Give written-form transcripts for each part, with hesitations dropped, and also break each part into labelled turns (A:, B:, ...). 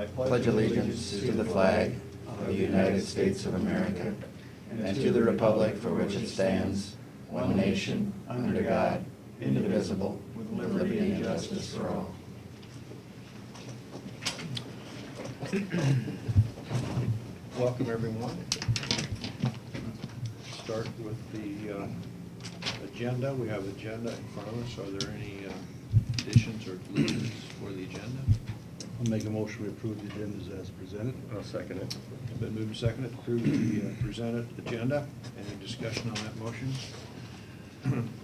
A: pledge allegiance to the flag of the United States of America and to the republic for which it stands, one nation, under God, indivisible, with liberty and justice for all.
B: Welcome, everyone. Start with the agenda. We have agenda in front of us. Are there any additions or deletions for the agenda?
C: I'll make a motion to approve the agendas as presented.
D: I'll second it.
B: Been moved and seconded to approve the presented agenda. Any discussion on that motion?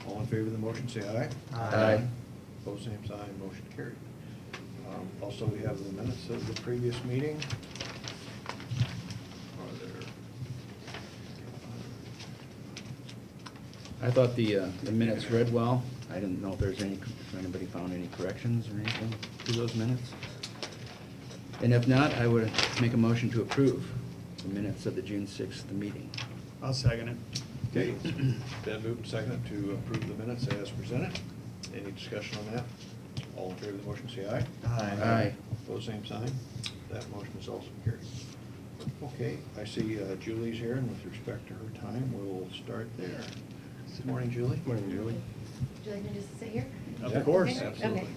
B: All in favor of the motion, say aye.
D: Aye.
B: Opposed, same sign. Motion carried. Also, we have the minutes of the previous meeting. Are there?
E: I thought the minutes read well. I didn't know if there's if anybody found any corrections or anything to those minutes. And if not, I would make a motion to approve the minutes of the June 6th meeting.
C: I'll second it.
B: Okay, been moved and seconded to approve the minutes as presented. Any discussion on that? All in favor of the motion, say aye.
E: Aye.
B: Opposed, same sign. That motion is also carried. Okay, I see Julie's here, and with respect to her time, we'll start there. Good morning, Julie.
D: Morning, Julie.
F: Would you like me to just sit here?
B: Yeah,
C: Of course.
F: Okay.
B: Absolutely.
F: Okay.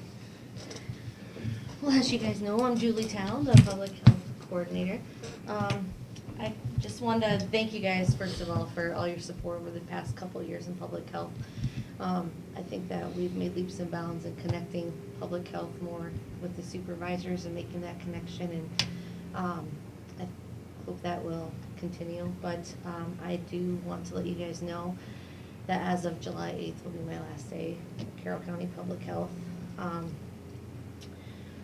F: Well, as you guys know, I'm Julie Town, the Public Health Coordinator. I just wanted to thank you guys, first of all, for all your support over the past couple of years in public health. I think that we've made leaps and bounds in connecting public health more with the supervisors and making that connection, and I hope that will continue. But I do want to let you guys know that as of July 8th will be my last day at Carroll County Public Health.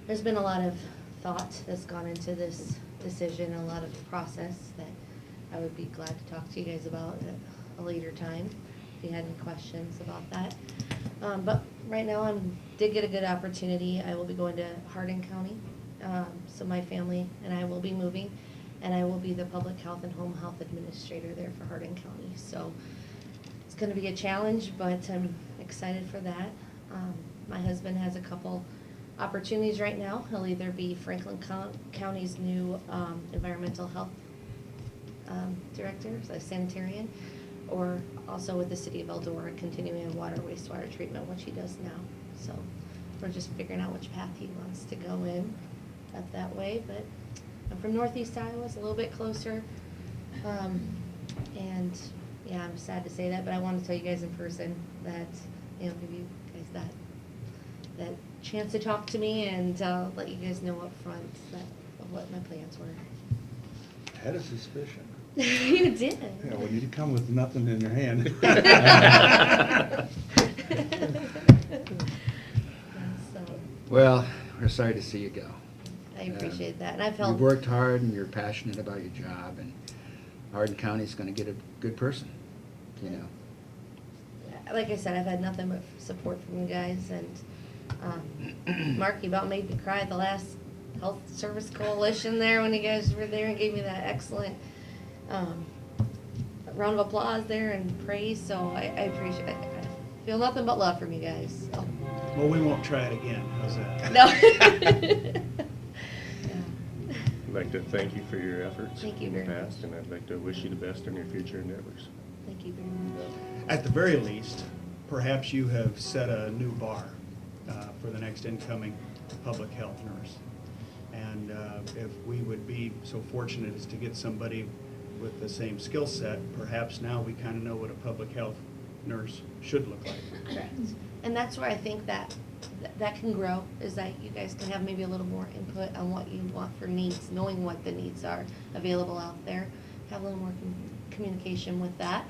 F: There's been a lot of thought that's gone into this decision, a lot of process that I would be glad to talk to you guys about at a later time if you had any questions about that. But right now I did get a good opportunity. I will be going to Hardin County. So my family and I will be moving, and I will be the public health and home health administrator there for Hardin County. So it's going to be a challenge, but I'm excited for that. My husband has a couple opportunities right now. He'll either be Franklin County's new environmental health director, so sanitarian, or also with the city of Eldora, continuing in water wastewater treatment, which he does now. So we're just figuring out which path he wants to go in up that way. But I'm from Northeast Iowa, it's a little bit closer. And yeah, I'm sad to say that, but I want to tell you guys in person that, you know, give you guys that chance to talk to me and let you guys know up front of what my plans were.
C: I had a suspicion.
F: You did.
C: Yeah, well, you come with nothing in your hand.
F: So,
E: Well, we're sorry to see you go.
F: I appreciate that, and I've
E: You
F: helped.
E: worked hard and you're passionate about your job, and Hardin County's gonna get a good person, you know.
F: Like I said, I've had nothing but support from you guys, and Mark, you about made me cry at the last Health Service Coalition there when you guys were there and gave me that excellent round of applause there and praise. So I appreciate it. I feel nothing but love from you guys. So.
C: Well, we won't try it again. How's that?
F: No. Yeah.
D: I'd like to thank you for your efforts
F: Thank you
D: in the
F: very
D: past,
F: much.
D: and I'd like to wish you the best in your future endeavors.
F: Thank you very much.
G: At the very least, perhaps you have set a new bar for the next incoming public health nurse. And if we would be so fortunate as to get somebody with the same skill set, perhaps now we kind of know what a public health nurse should look like.
F: Correct. And that's where I think that can grow, is that you guys can have maybe a little more input on what you want for needs, knowing what the needs are available out there. Have a little more communication with that.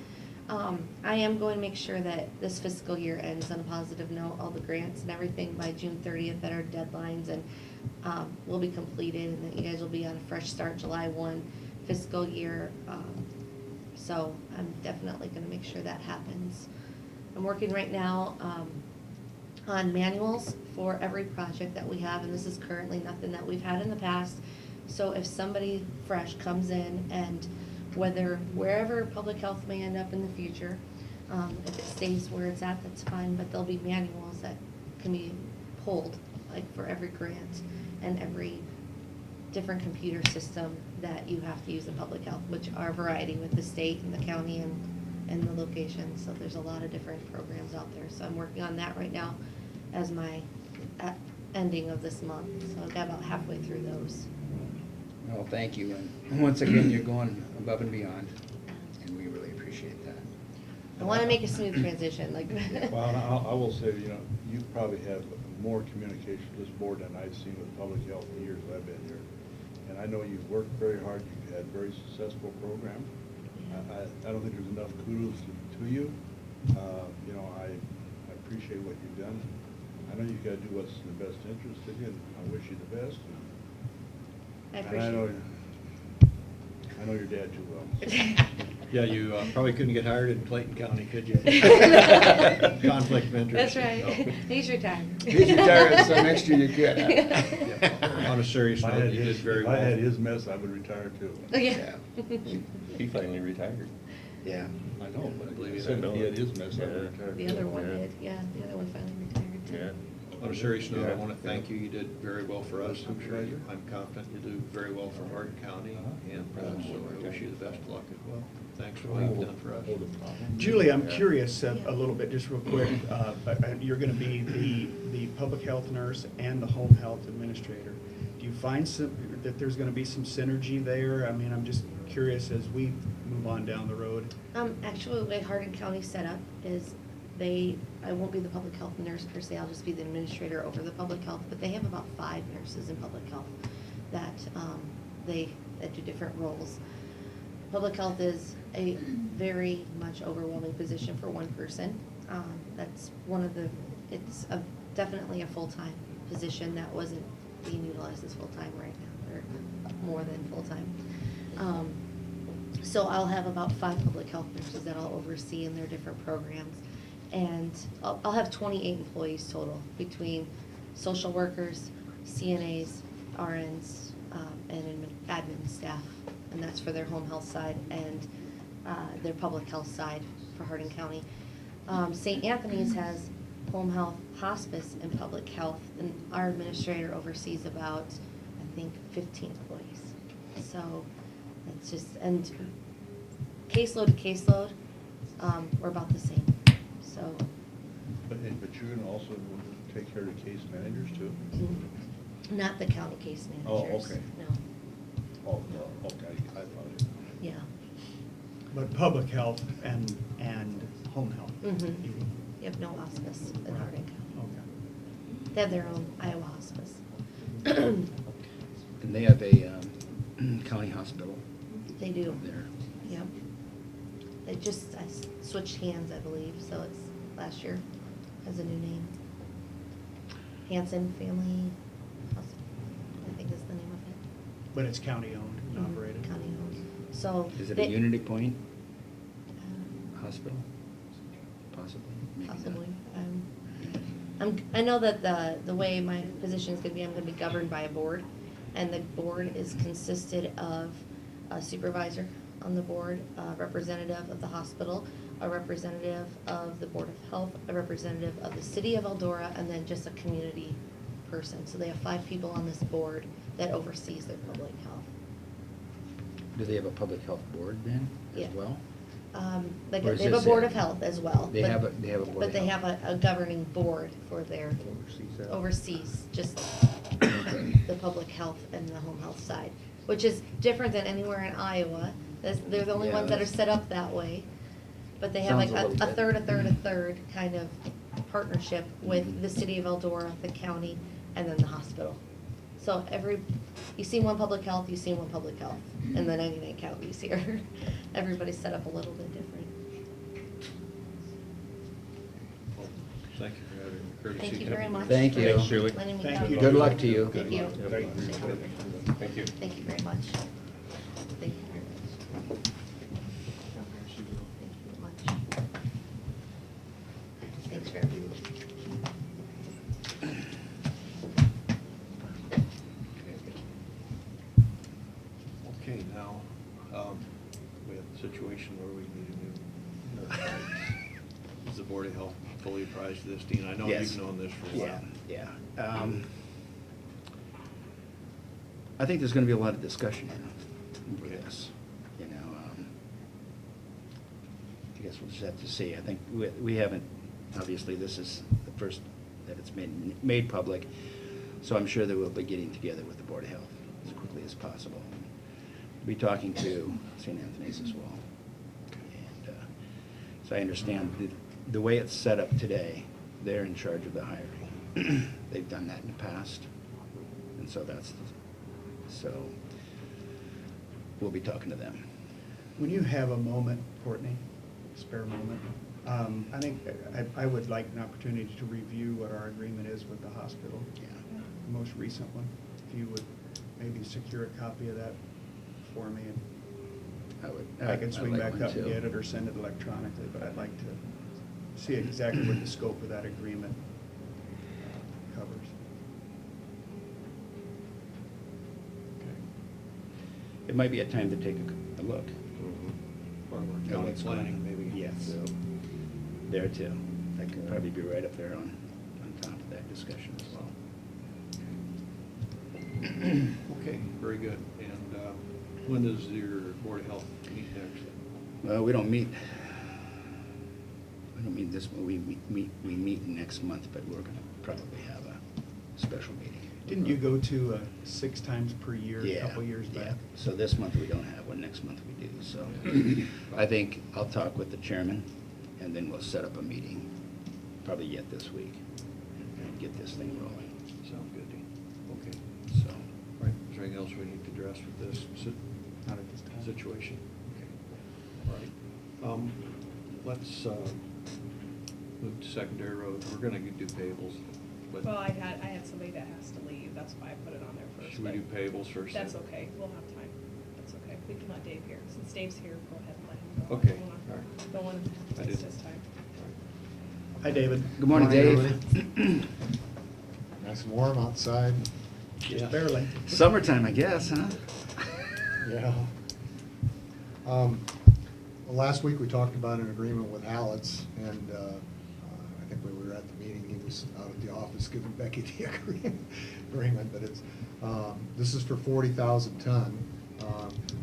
F: I am going to make sure that this fiscal year ends on a positive note, all the grants and everything by June 30th that are deadlines, and will be completed, and that you guys will be on a fresh start July 1 fiscal year. So I'm definitely going to make sure that happens. I'm working right now on manuals for every project that we have, and this is currently nothing that we've had in the past. So if somebody fresh comes in, and wherever public health may end up in the future, if it stays where it's at, that's fine, but there'll be manuals that can be pulled, like for every grant and every different computer system that you have to use in public health, which are a variety with the state and the county and the location. So there's a lot of different programs out there. So I'm working on that right now as my ending of this month. So I've got about halfway through those.
E: Well, thank you, and once again, you're going above and beyond, and we really appreciate that.
F: I want to make a smooth transition, like.
H: Well, and I will say, you know, you probably have more communication with this board than I've seen with public health in the years that I've been here. And I know you've worked very hard, you've had very successful program. I don't think there's enough kudos to you. You know, I appreciate what you've done. I know you gotta do what's in the best interest of you, and I wish you the best.
F: I
H: And
F: appreciate it.
H: I know your dad too well.
B: Yeah, you probably couldn't get hired in Clayton County, could you? Conflict of interest.
F: That's right.
B: No.
F: He's retired.
E: He's retired, so next year you could.
B: Yeah. On a serious
H: If I
B: note,
H: had
B: you did
H: his,
B: very
H: if
B: well.
H: I had his mess, I would retire too.
F: Oh, yeah.
D: He finally retired.
E: Yeah.
H: I know, but
B: I believe you
H: I said
B: that.
H: if he had his mess, I would retire.
F: The other one did, yeah, the other one finally retired too.
D: Yeah.
B: On a serious note, I
H: Yeah.
B: want to thank you. You did very well for us. I'm sure you, I'm confident you'll do very well for Hardin County. And so I wish you the best of luck as well. Thanks for what you've done for us.
G: Julie, I'm curious a little bit, just real quick. You're going to be the public health nurse and the home health administrator. Do you find that there's going to be some synergy there? I mean, I'm just curious as we move on down the road.
F: Actually, the way Hardin County's set up is I won't be the public health nurse per se, I'll just be the administrator over the public health, but they have about 5 nurses in public health that do different roles. Public health is a very much overwhelming position for one person. That's it's definitely a full-time position that wasn't being utilized as full-time right now, or more than full-time. So I'll have about 5 public health nurses that I'll oversee in their different programs. And I'll have 28 employees total between social workers, CNAs, RNs, and admin staff. And that's for their home health side and their public health side for Hardin County. St. Anthony's has home health, hospice, and public health. And our administrator oversees about, I think, 15 employees. So it's just, and caseload to caseload, we're about the same. So,
H: But you're gonna also take care of the case managers too?
F: not the county case
H: Oh,
F: managers.
H: okay.
F: No,
H: Oh, no, okay, I thought it.
F: yeah.
G: But public health and home health.
F: Mm-hmm. You have no hospice in Hardin County.
G: Okay.
F: They have their own Iowa hospice.
E: And they have a county hospital
F: They do,
E: there.
F: yep. They just switched hands, I believe, so it's last year, has a new name. Hanson Family Hospital, I think is the name of it.
G: But it's county-owned and
F: Mhm,
G: operated.
F: County owned. So.
E: Is it a
F: they-
E: Unity Point
F: uh,
E: hospital? Possibly. maybe not.
F: Possibly. I know that the way my position is gonna be, I'm gonna be governed by a board, and the board is consisted of a supervisor on the board, a representative of the hospital, a representative of the Board of Health, a representative of the city of Eldora, and then just a community person. So they have 5 people on this board that oversees their public health.
E: Do they have a public health board then,
F: Yeah.
E: as well?
F: They
E: Or is
F: have a
E: this
F: board
E: it?
F: of health as well.
E: They
F: but-
E: have a board
F: But
E: of
F: they
E: health.
F: have a governing board for their,
D: Oversees that.
F: oversees just the public health and the home health side, which is different than anywhere in Iowa. They're the only
E: Yeah,
F: ones that are
E: that's-
F: set up that way. But they have like
E: Sounds a little
F: a
E: bit.
F: third, a third, a third kind of partnership with
E: Mhm.
F: the city of Eldora, the county, and then the hospital. So you see one public health, you see one public health, and the 99 counties here. Everybody's set up a little bit different.
B: Thank you for having the courtesy.
F: Thank you very much.
E: Thank
F: for
E: you.
D: Thanks, Julie.
F: letting me
G: Thank
F: come.
G: you.
E: Good luck to you.
F: Thank you.
D: Yep. Thank you.
F: Thank you very much. Thank you very much. Thank you very much. Thanks for everything.
B: Okay, now, we have a situation where we need a new nurse. Is the Board of Health fully apprised of this, Dean? I know
E: Yes.
B: you've known this for a while.
E: Yeah. I think there's gonna be a lot of discussion over this, you know. I guess we'll just have to see. I think we haven't, obviously, this is the first that it's made public, so I'm sure that we'll be getting together with the Board of Health as quickly as possible. Be talking to St. Anthony's as well. And so I understand the way it's set up today, they're in charge of the hiring. They've done that in the past, and so so we'll be talking to them.
G: When you have a moment, Courtney, spare moment, I think I would like an opportunity to review what our agreement is with the hospital.
E: Yeah.
G: The most recent one. If you would maybe secure a copy of that for me, and I can swing
E: I'd like
G: back
E: one
G: up and
E: too.
G: get it or send it electronically, but I'd like to see exactly what the scope of that agreement covers.
E: It might be a time to take a look.
B: Part of our
E: at
B: county
E: what's going
B: planning,
E: on.
B: maybe.
E: Yes,
B: So,
E: there too. That could probably be right up there on top of that discussion as well.
B: Okay, very good. And when does your Board of Health meet next?
E: Well, we don't meet this, we meet next month, but we're gonna probably have a special meeting.
G: Didn't you go to 6 times per year a
E: Yeah,
G: couple years
E: yeah.
G: back?
E: So this month we don't have one, next month we do, so. I think I'll talk with the chairman, and then we'll set up a meeting, probably yet this week, and get this thing rolling,
B: Sounds good, Dean. Okay.
E: so.
B: All right, is there anything else we need to address with this
G: Not at this time.
B: situation? Okay. All right. Let's move to secondary road. We're gonna do payables, but
I: Well, I had somebody that has to leave, that's why I put it on there first.
B: should we do
I: but
B: payables first?
I: That's
B: then?
I: okay, we'll have time, that's okay, we can let Dave hear, since Dave's here, go ahead and let him go.
B: Okay,
I: Don't
B: all right.
I: Don't want
B: I
I: to waste
B: did.
I: his time.
G: Hi, David.
E: Good morning,
J: Morning,
E: Dave.
J: Nice and warm outside.
G: Just barely.
E: Summertime, I guess, huh?
J: Yeah. Well, last week we talked about an agreement with Hallett's, and I think when we were at the meeting, he was out at the office giving Becky the agreement, but it's, this is for 40,000 ton.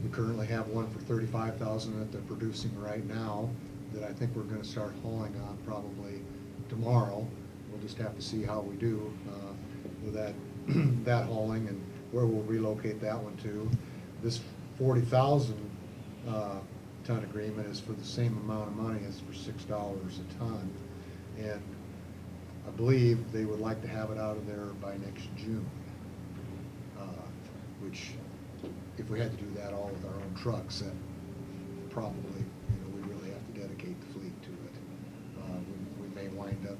J: We currently have one for 35,000 that they're producing right now, that I think we're gonna start hauling on probably tomorrow. We'll just have to see how we do with that hauling and where we'll relocate that one to. This 40,000 ton agreement is for the same amount of money as for $6 a ton. And I believe they would like to have it out of there by next June. Which, if we had to do that all with our own trucks, then probably, we really have to dedicate the fleet to it. We may wind up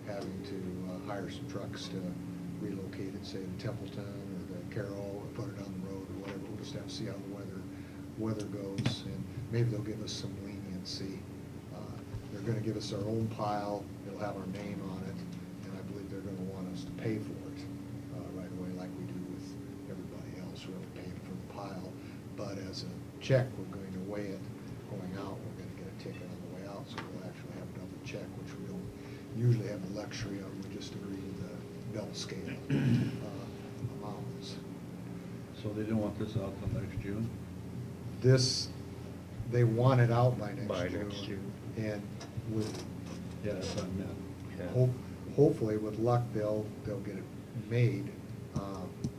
J: having to hire some trucks to relocate it, say to Templeton or the Carroll, or put it on the road or whatever. We'll just have to see how the weather goes, and maybe they'll give us some leniency. They're gonna give us our own pile, it'll have our name on it, and I believe they're gonna want us to pay for it right away, like we do with everybody else, really paying for the pile. But as a check, we're going to weigh it going out, we're gonna get a ticket on the way out, so we'll actually have a double check, which we don't usually have the luxury of. We just agree to the belt scale amounts.
H: So they don't want this out till next June?
J: This, they want it out by
D: By
J: next
D: next
J: June.
D: June.
J: And with,
H: Yeah, that's what I meant.
D: Yeah.
J: hopefully with luck, they'll get it made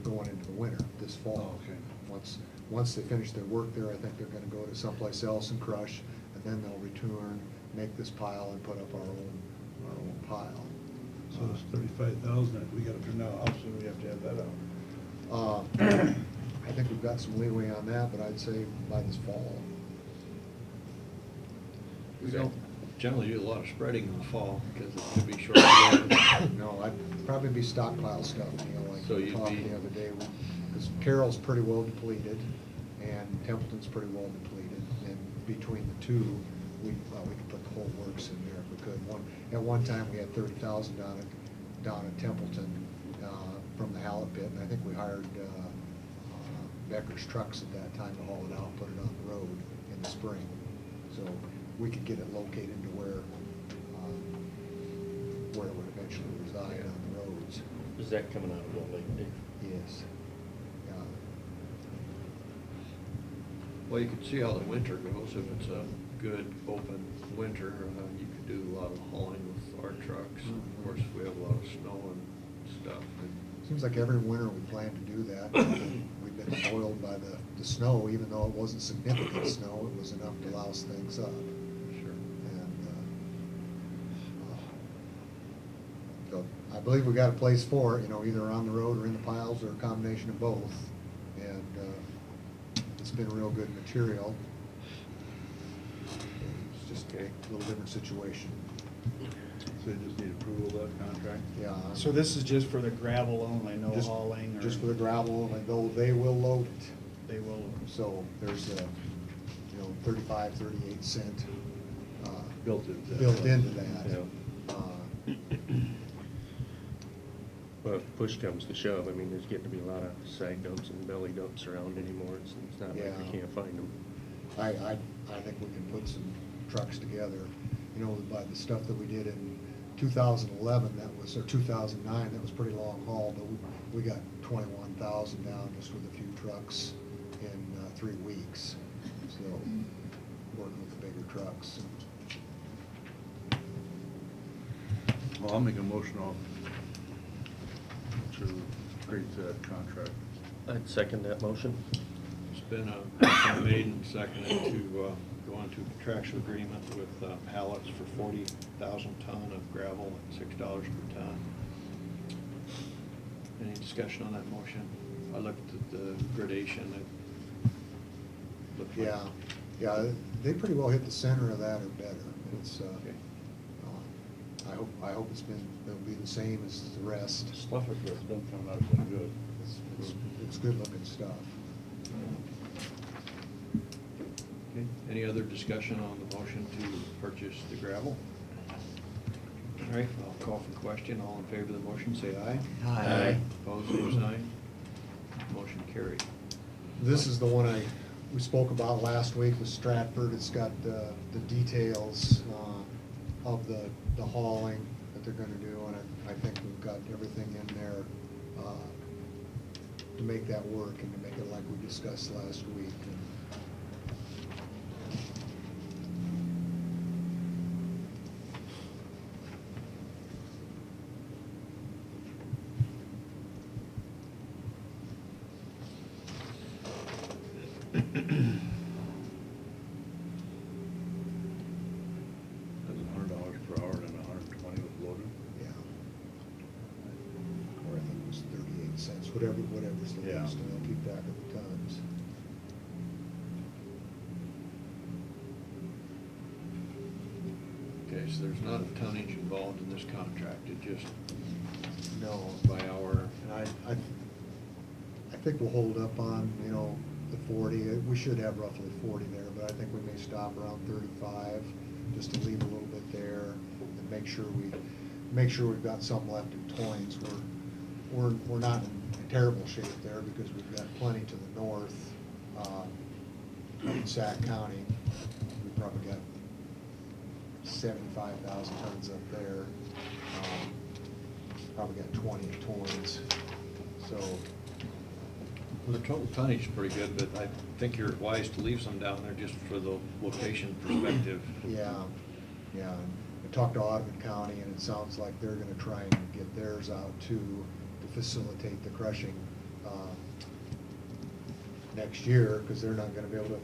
J: going into the winter, this fall.
H: Oh, okay.
J: Once they finish their work there, I think they're gonna go to someplace else and crush, and then they'll return, make this pile and put up our own pile.
H: So it's 35,000 that we gotta, now, obviously we have to have that out.
J: I think we've got some leeway on that, but I'd say by this fall.
B: We don't generally do a lot of spreading in the fall because it could be short.
J: No, I'd probably be stockpile stuff, like
B: So
J: we
B: you'd
J: talked
B: be-
J: the other day, because Carroll's pretty well depleted, and Templeton's pretty well depleted, and between the two, we could put the whole works in there if we could. At one time, we had 30,000 down at Templeton, from the Hallett pit, and I think we hired, Becker's trucks at that time to haul it out, put it on the road in the spring. So we could get it located to where it would eventually reside on the roads.
D: Is that coming out of Little Lake, Dave?
J: Yes.
B: Well, you can see how the winter goes. If it's a good, open winter, you could do a lot of hauling with our trucks. Of course, if we have a lot of snow and stuff.
J: Seems like every winter we plan to do that. We've been spoiled by the snow, even though it wasn't significant snow, it was enough to louse things up.
B: Sure.
J: And, so I believe we got a place for it, either on the road or in the piles or a combination of both. And, it's been real good material. It's just a little different situation.
H: So you just need approval of that contract?
J: Yeah.
G: So this is just for the gravel only, no
J: Just-
G: hauling or?
J: Just for the gravel, and though they will load it.
G: They will.
J: So there's a, 35, 38 cent,
H: Built into that.
J: built into that.
D: Yeah.
J: Uh,
D: Well, if push comes to shove, I mean, there's getting to be a lot of sag dumps and belly dumps around anymore. It's not like
J: Yeah.
D: we can't find them.
J: I think we can put some trucks together, by the stuff that we did in 2011, or 2009, that was pretty long haul, but we got 21,000 down just with a few trucks in 3 weeks. So, working with the bigger trucks.
H: Well, I'll make a motion to create that contract.
D: I'd second that motion.
B: It's been a motion made and seconded to go on to a contractual agreement with pallets for 40,000 ton of gravel at $6 per ton. Any discussion on that motion? I looked at the gradation. It looked like.
J: Yeah, they pretty well hit the center of that or better. It's,
B: Okay.
J: I hope it'll be the same as the rest.
H: Stuff like that's been coming out pretty good.
J: It's good looking stuff.
B: Okay. Any other discussion on the motion to purchase the gravel? All right, I'll call for the question. All in favor of the motion, say aye.
E: Aye.
B: Opposed, same sign. Motion carried.
J: This is the one we spoke about last week with Stratford. It's got the details of the hauling that they're gonna do, and I think we've got everything in there to make that work and to make it like we discussed last week.
H: That's $100 per hour and 120 with loaded.
J: Yeah. Or I think it was 38 cents, whatever's the
H: Yeah.
J: least, and they'll keep track of the tons.
B: Okay, so there's not a tonnage involved in this contract. It just
J: No.
B: by hour.
J: And I think we'll hold up on, the 40. We should have roughly 40 there, but I think we may stop around 35, just to leave a little bit there and make sure we've got some left in Toynes. We're not in terrible shape there because we've got plenty to the north, in Sac County. We've probably got 75,000 tons up there. Probably got 20 at Toynes. So,
B: Well, the total tonnage is pretty good, but I think you're wise to leave some down there just for the location perspective.
J: yeah. I talked to Audubon County, and it sounds like they're gonna try and get theirs out too, to facilitate the crushing, next year, because they're not gonna be able to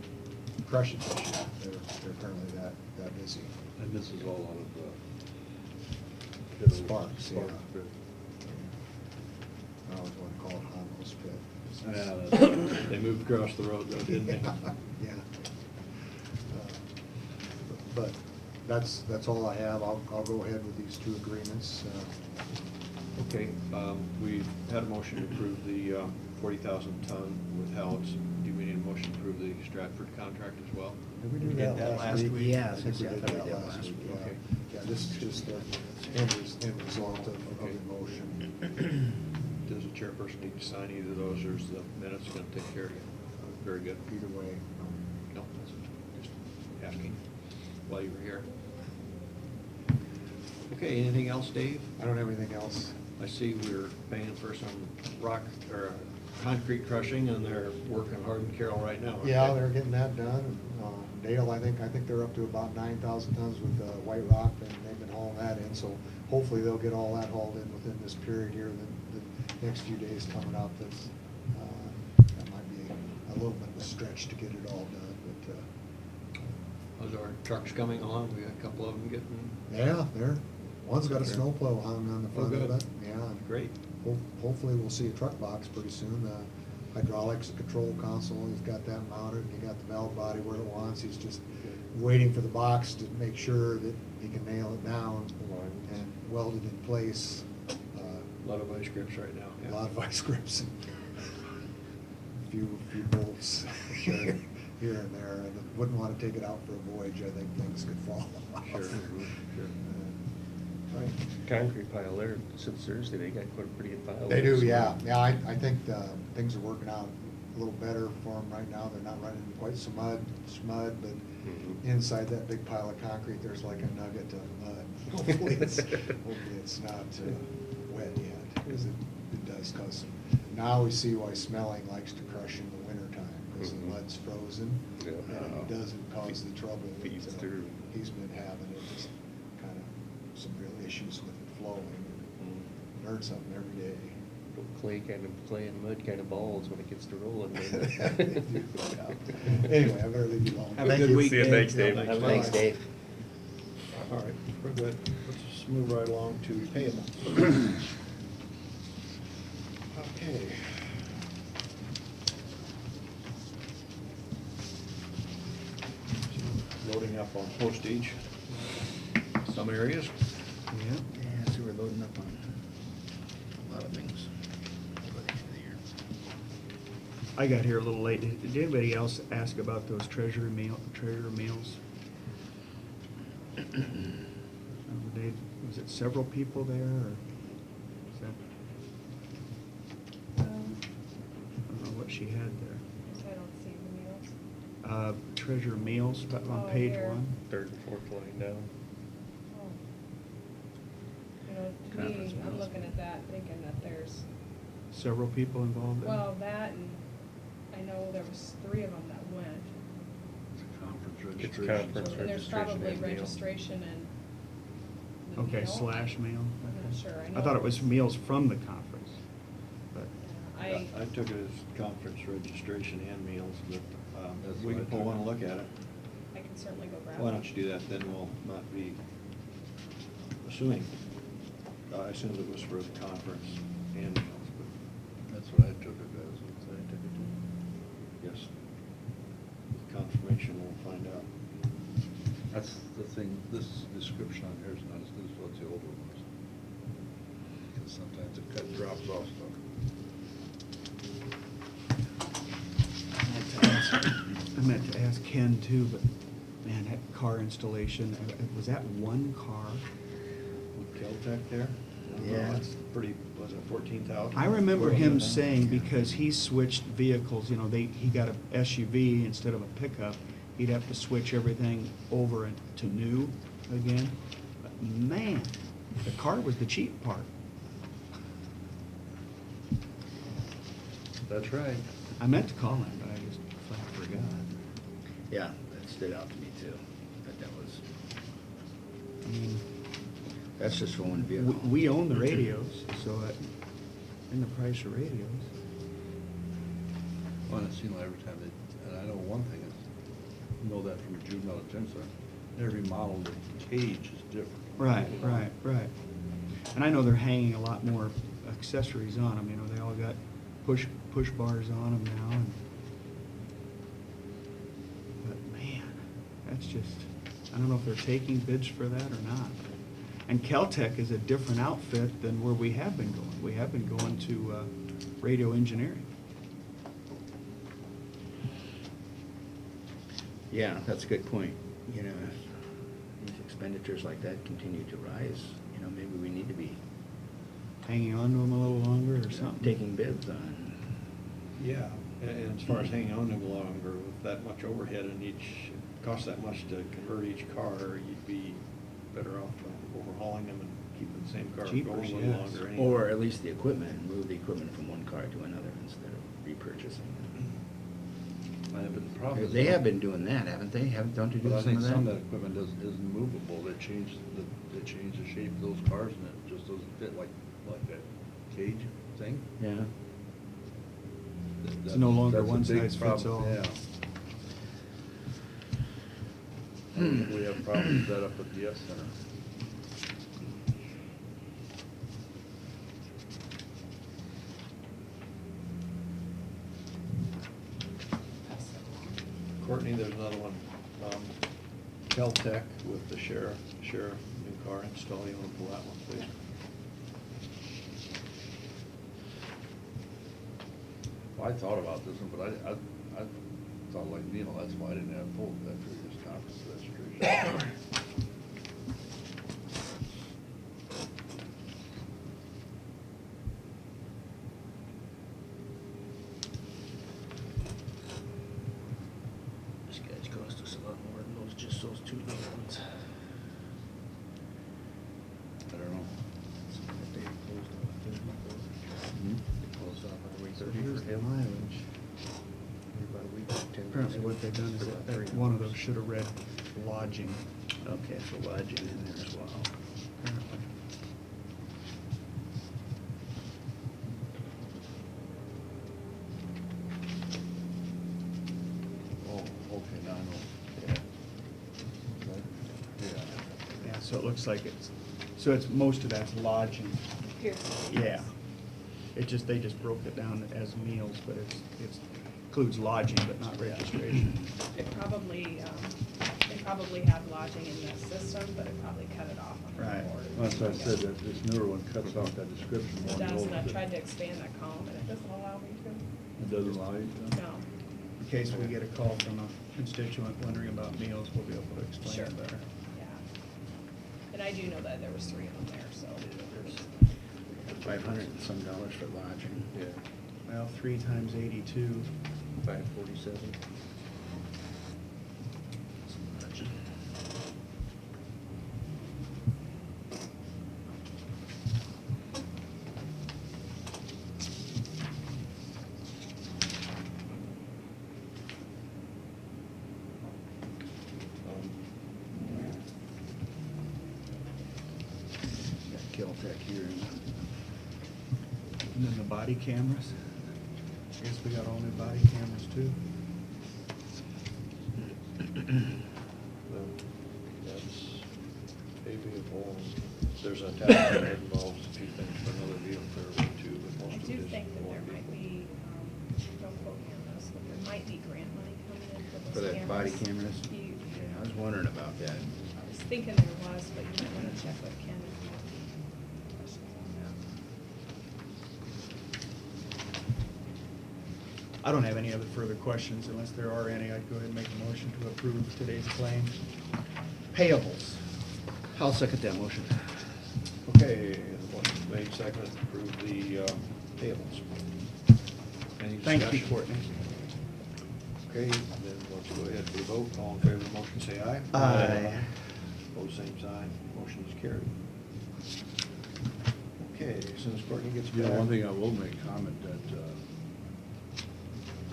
J: crush it this year. They're currently that busy.
H: And this is all out of the.
J: Sparks, yeah.
H: pit.
J: I always want to call it Hondo's Pit.
H: Yeah,
B: They moved across the road though, didn't they?
J: Yeah. But that's all I have. I'll go ahead with these 2 agreements.
B: Okay, we had a motion to approve the 40,000 ton with Hallett's. Do we need a motion to approve the Stratford contract as well?
J: Did we do
G: We did that last week.
E: Yeah,
J: I think we
E: I
J: did
E: thought we
J: that
E: did
J: last
E: last
J: week,
E: week.
J: yeah.
B: Okay.
J: Yeah, this is just the end result of
B: Okay.
J: the motion.
B: Does the chairperson need to sign either of those, or is the minutes going to take care of you? Very good.
J: Either way.
B: No, that's just asking while you were here. Okay, anything else, Dave?
J: I don't have anything else.
B: I see we're paying for some rock, or concrete crushing, and they're working hard in Carroll right now. aren't
J: Yeah,
B: they?
J: they're getting that done. Dale, I think they're up to about 9,000 tons with white rock, and they've been hauling that in, so hopefully they'll get all that hauled in within this period here, the next few days coming up. That might be a little bit of a stretch to get it all done, but,
B: Those are trucks coming along, we got a couple of them getting.
J: yeah, one's got a snowplow hung on the
B: Oh,
J: front of
B: good.
J: it. Yeah.
B: Great.
J: Hopefully we'll see a truck box pretty soon. Hydraulics, control console, he's got that mounted, he got the valve body where it wants, he's just waiting for the box to make sure that he can nail it down and weld it in place.
B: A lot of vice grips right now.
J: A
B: yeah.
J: lot of vice grips and a few bolts here and there. I wouldn't want to take it out for a voyage, I think things could fall off.
B: Sure, sure.
J: Right.
D: Concrete pile there, since Thursday, they got quite a pretty good pile.
J: They
D: there,
J: do,
D: so-
J: yeah. Yeah, I think things are working out a little better for them right now. They're not running quite so much mud, but
D: Mhm.
J: inside that big pile of concrete, there's like a nugget of mud. Hopefully it's not wet yet, because it does cause some. Now we see why smelling likes to crush in the wintertime, because the
D: Mhm.
J: mud's frozen,
D: Yeah.
J: and it doesn't cause the trouble that
D: Feeds through.
J: he's been having. It just kind of some real issues with it flowing. Learn something every day.
D: Clay and mud kind of balls when it gets to rolling.
J: Anyway, I better leave you alone.
G: Have a good week,
D: See you
G: Dave.
D: next, Dave.
B: Thanks,
A: Thanks, Dave.
B: All right, we're good. Let's just move right along to payables. Okay. Loading up on postage, some areas.
E: Yeah. Yeah, so we're loading up on a lot of things. by the end of the year.
G: I got here a little late. Did anybody else ask about those treasurer meals? Was it several people there, or is that, I don't know what she had there.
I: So I don't see the meals.
G: Treasurer meals, but on
I: Oh,
G: page
I: here.
G: 1.
D: Third and fourth line down.
I: Oh. You know, to
E: Conference
I: me, I'm
E: meals.
I: looking at that thinking that there's,
G: Several people involved there?
I: well, that and I know there was 3 of them that went.
H: It's a conference
D: It's
H: registration.
D: conference
I: So, and there's
D: registration
I: probably
D: and meal.
I: registration and the
G: Okay,
I: meal.
G: slash meal.
I: I'm not
G: okay.
I: sure. I
G: I
I: know
G: thought it
I: it
G: was
I: was-
G: meals from the conference, but,
I: Yeah,
B: I took it as conference registration and meals, but
H: That's
B: we
H: what
B: can
H: I
B: pull
H: took.
B: one and look at it.
I: I can certainly go grab it.
B: Why don't you do that, then we'll not be assuming. I assumed it was for the conference and meals, but
H: That's what I took it as, that's what I took it to.
B: yes, with confirmation, we'll find out.
H: That's the thing, this description on here is not as good as what the old one was. Because sometimes it cut drops off stuff.
G: I meant to ask Ken too, but man, that car installation, was that one car?
B: With Caltech there?
J: Yeah.
B: That's pretty, was it 14,000?
G: I remember him saying, because he switched vehicles, you know, he got a SUV instead of a pickup, he'd have to switch everything over to new again. But man, the car was the cheap part.
H: That's right.
G: I meant to call him, but I just flat forgot.
E: Yeah, that stood out to me too. That was,
G: I mean,
E: that's just for one
G: we-
E: vehicle.
G: we own the radios, so in the price of radios.
H: Well, it seemed like every time they, and I know one thing is, you know that from a juvenile detention center, every model, the cage is different.
G: Right. And I know they're hanging a lot more accessories on them, you know, they all got push bars on them now. But man, that's just, I don't know if they're taking bids for that or not. And Caltech is a different outfit than where we have been going. We have been going to radio engineering.
E: Yeah, that's a good point. You know, if these expenditures like that continue to rise, you know, maybe we need to be
G: Hanging on to them a little longer or something.
E: taking bids on.
B: Yeah, and as far as hanging on to them longer, with that much overhead and it costs that much to convert each car, you'd be better off overhauling them and keeping the same car
G: Cheaper,
B: going a
G: yes.
B: little longer anyway.
E: Or at least the equipment, move the equipment from one car to another. instead of repurchasing
H: But the problem
E: it.
H: is-
E: They have been doing that, haven't they? Don't you do
H: But I
E: some
H: think
E: of
H: some of
E: that?
H: that equipment isn't movable. They changed the shape of those cars and it just doesn't fit like that cage thing.
E: Yeah.
G: It's no longer
H: That's a
G: one
H: big
G: size fits
H: problem,
G: all.
H: Yeah. We have problems with that up at the S Center.
B: Courtney, there's another one. Caltech with the sheriff, new car install. You want to pull that one, please?
H: Well, I thought about this one, but I thought like Neil, that's why I didn't have full that previous conference registration.
D: This guy's cost us a lot more than just those two new ones.
H: I don't know.
D: They closed off Thursday.
H: Hmm?
D: They closed off on week 30 for him.
G: Mileage.
D: About a week, 10 days.
G: Apparently what they've done is
D: About
G: that
D: 3
G: one of
D: hours.
G: those should have read lodging.
E: Okay, so lodging in there as well.
G: apparently.
H: Oh, okay, now I know. Yeah.
G: Yeah, so it looks like it's most of that's lodging.
I: Here's.
G: Yeah. They just broke it down as meals, but it's includes lodging, but not registration.
I: They probably have lodging in the system, but it probably cut it off on the
G: Right.
I: board.
H: Well, that's what I said, that this newer one cuts off that description more
I: It
H: than the
I: does,
H: old
I: and I
H: one.
I: tried to expand that column, and it doesn't allow me
H: It doesn't allow you to?
I: to. No.
G: In case we get a call from a constituent wondering about meals, we'll be able to explain
I: Sure.
G: it better.
I: Yeah. And I do know that there was 3 of them there, so.
E: 500 and some dollars for lodging.
D: Yeah,
G: Well, 3 times 82.
D: 547.
E: Got Caltech here.
G: And then the body cameras. I guess we got all new body cameras too.
B: Well, that's a vehicle. There's a tax that involves a few things for another vehicle or two, but
I: I
B: most of
I: do
B: it is.
I: think that there
B: one
I: might
B: vehicle.
I: be, don't quote me on this, but there might be grant money coming in for
E: For
I: those
E: the
I: cameras.
E: body cameras?
I: You-
E: Yeah, I was wondering about that.
I: I was thinking there was, but you might wanna check with Ken if you have any questions on that.
G: I don't have any other further questions. Unless there are any, I'd go ahead and make a motion to approve today's claims. Payables.
E: I'll second that motion.
B: Okay, the motion made, second, to approve the payables. Any
G: Thank you,
B: discussion?
G: Courtney.
B: Okay, then let's go ahead and vote. All in favor of the motion, say aye.
G: Aye.
B: Pose same sign, motion is carried. Okay, as soon as Courtney gets back.
H: Yeah, one thing I will make comment that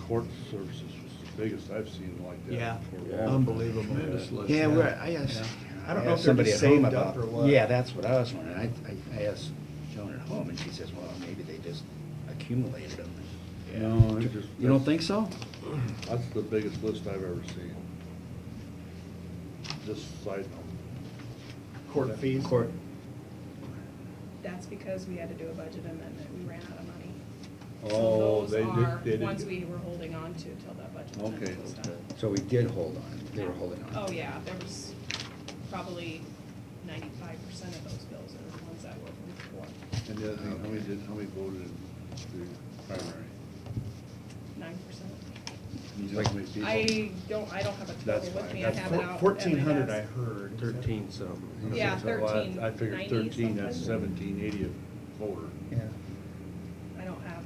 H: court services was the biggest I've seen like that.
G: Yeah,
H: for-
G: unbelievable.
H: Tremendous list.
E: Yeah,
G: Yeah.
E: I asked.
G: Yeah. I don't
E: I
G: know
E: asked
G: if they're
E: somebody
G: just
E: at home
G: saved up
E: about-
G: or what.
E: Yeah, that's what I was wondering. I asked Joan at home, and she says, well, maybe they just accumulated them.
H: No, it just.
E: You don't think so?
H: That's the biggest list I've ever seen. Just side note.
G: Court fees.
E: Court.
I: That's because we had to do a budget amendment, we ran out of money.
H: Oh,
I: So
H: they
I: those
H: did-
I: are
H: they did-
I: ones we were holding on to till that budget amendment
H: Okay,
I: was
H: okay.
I: done.
E: So we did hold on. They were holding on.
I: Oh, yeah, there was probably 95% of those bills are the ones that were from before,
H: And the other thing, how many voted in the primary?
I: 9%.
H: You know how many people?
I: I don't have a
H: That's
I: total with
H: fine.
I: me, I
H: That's
I: have it out.
G: 1,400 I
I: at my desk.
G: heard.
D: 13 something.
I: Yeah,
H: Well, I
I: 1390
H: figured 13, that's
I: something.
H: 1780 a voter.
G: Yeah.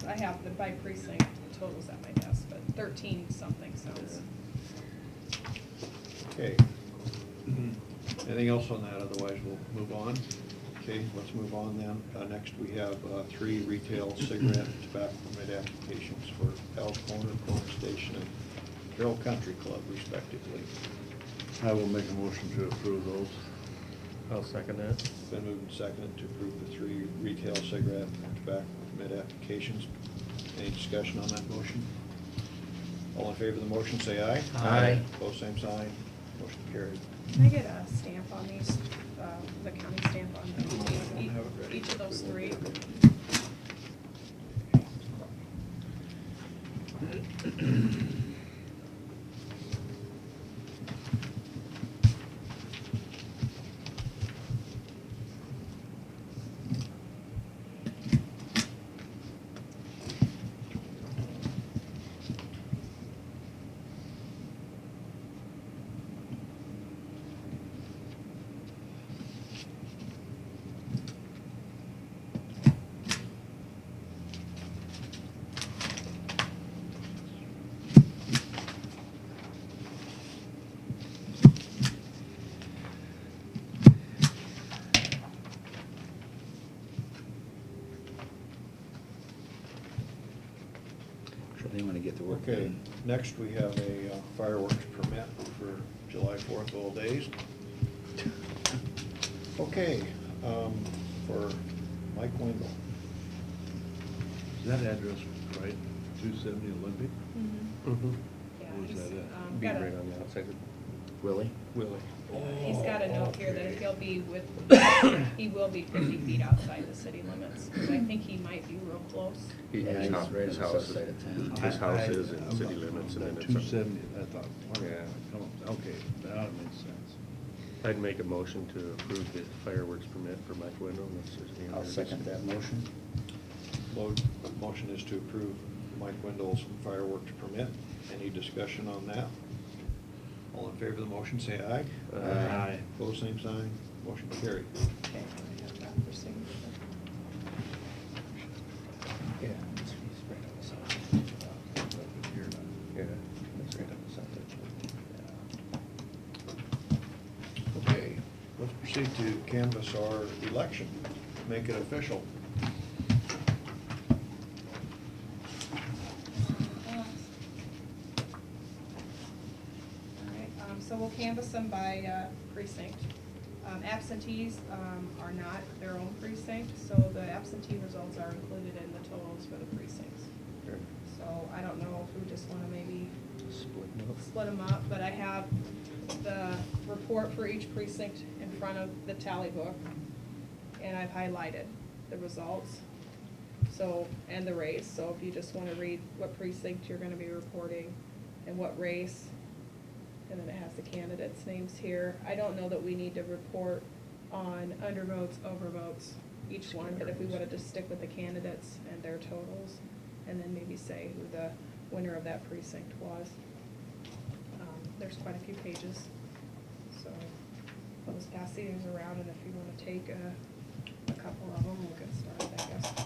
I: I have the by precinct totals at my desk, but 13 something sounds.
B: Okay. Anything else on that? Otherwise, we'll move on. Okay, let's move on then. Next, we have 3 retail cigarette and tobacco permit applications for Al's Corner, Corner Station, and Carroll Country Club respectively.
H: I will make a motion to approve those.
D: I'll second that.
B: Been moved and seconded to approve the 3 retail cigarette and tobacco permit applications. Any discussion on that motion? All in favor of the motion, say aye.
E: Aye.
B: Both same sign. Motion carried.
I: Can I get a stamp on these, the county stamp on
B: Have it ready.
I: each of those 3?
E: Sure they wanna get to work.
B: Okay, next we have a fireworks permit for July 4th all days. Okay, for Mike Wendell.
H: Is that address right? 270 Olympic?
D: Mm-hmm.
I: Yeah,
H: Where's
I: he's,
H: that at?
D: Be
I: got
D: right
I: a,
D: on the outside of
E: Willie?
D: Willie.
I: he's got a note here that he'll be he will be 50 feet outside the city limits. 'Cause I think he might be real close.
D: He-
E: Yeah,
D: His
E: he's
D: house,
E: right
D: his
E: on the
D: house,
E: south side of town.
D: his house is in city limits, and then it's.
H: 270, I thought,
D: Yeah.
H: okay, that makes sense.
D: I'd make a motion to approve the fireworks permit for Mike Wendell. unless there's any
E: I'll
D: other
E: second that motion.
B: Motion is to approve Mike Wendell's fireworks permit. Any discussion on that? All in favor of the motion, say aye.
D: Aye.
B: Both same sign. Motion carried.
I: Okay, I have that for signature.
E: Yeah. It's right on the south.
D: Yeah.
E: It's right on the south edge.
B: Okay, let's proceed to canvass our election, make it official.
I: All right, so we'll canvass them by precinct. Absentees are not their own precinct, so the absentee results are included in the totals for the precincts.
D: Okay.
I: So I don't know if we just want to maybe
D: Split them up.
I: split them up, but I have the report for each precinct in front of the tally book, and I've highlighted the results, so, and the race, so if you just want to read what precinct you're going to be reporting and what race, and then it has the candidates' names here. I don't know that we need to report on undervotes, overvotes, each one, but if we want to just stick with the candidates and their totals, and then maybe say who the winner of that precinct was. There's quite a few pages, so I'll just pass these around, and if you want to take a couple of them, we'll get started, I guess.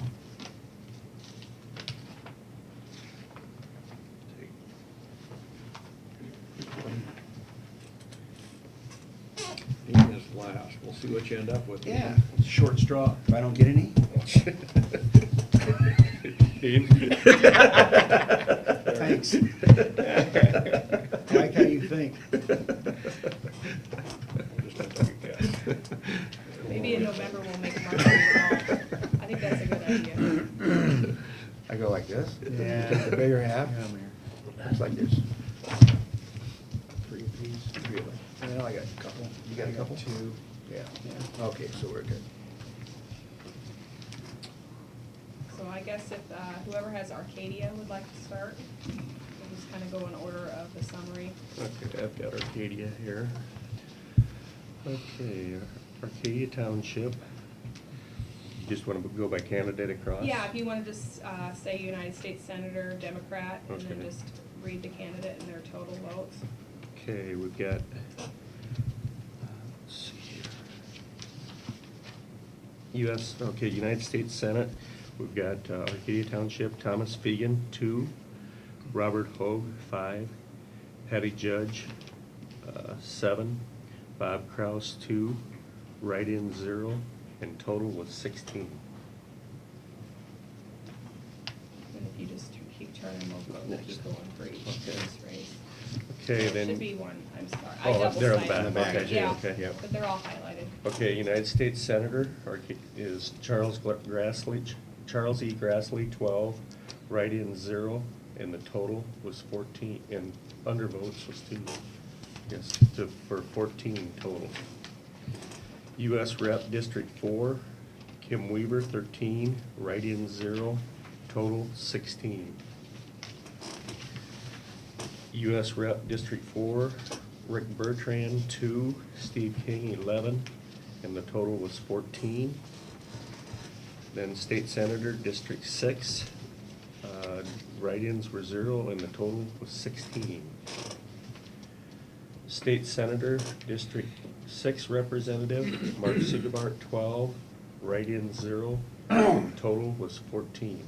B: Ian is last. We'll see what you end up with.
E: Yeah, it's a short straw. If I don't get any.
D: Ian?
G: Thanks. I like how you think.
B: Just have to take a guess.
I: Maybe in November we'll make a mark. I think that's a good idea.
E: I go like this?
G: Yeah.
E: Take the bigger half?
G: Come here.
E: It's like this. 3 apiece? Really? Well, I got a couple. You got a couple?
G: 2.
E: Yeah. Okay, so we're good.
I: So I guess if whoever has Arcadia would like to start, we'll just kind of go in order of the summary.
D: Okay, I've got Arcadia here. Okay, Arcadia Township. You just want to go by candidate across?
I: Yeah, if you want to just say United States Senator, Democrat, and then
D: Okay.
I: just read the candidate and their total votes.
D: Okay, we've got, let's see here. United States Senate, we've got Arcadia Township, Thomas Fegan, 2, Robert Hogue, 5, Patty Judge, 7, Bob Kraus, 2, write-in 0, and total was 16.
I: And if you just keep turning, we'll keep going for each
D: Okay.
I: race.
D: Okay, then.
I: Should be one, I'm sorry. I
D: Oh, they're on the
I: double-sided
D: back,
I: them.
D: okay,
I: Yeah,
D: okay, yep.
I: but they're all highlighted.
D: Okay, United States Senator is Charles Grassley, Charles E. Grassley, 12, write-in 0, and the total was 14, and undervotes was 2. Yes, for 14 total. U.S. Rep District 4, Kim Weaver, 13, write-in 0, total 16. U.S. Rep District 4, Rick Bertrand, 2, Steve King, 11, and the total was 14. Then State Senator District 6, write-ins were 0, and the total was 16. State Senator District 6 Representative Mark Sigabart, 12, write-in 0, total was 14.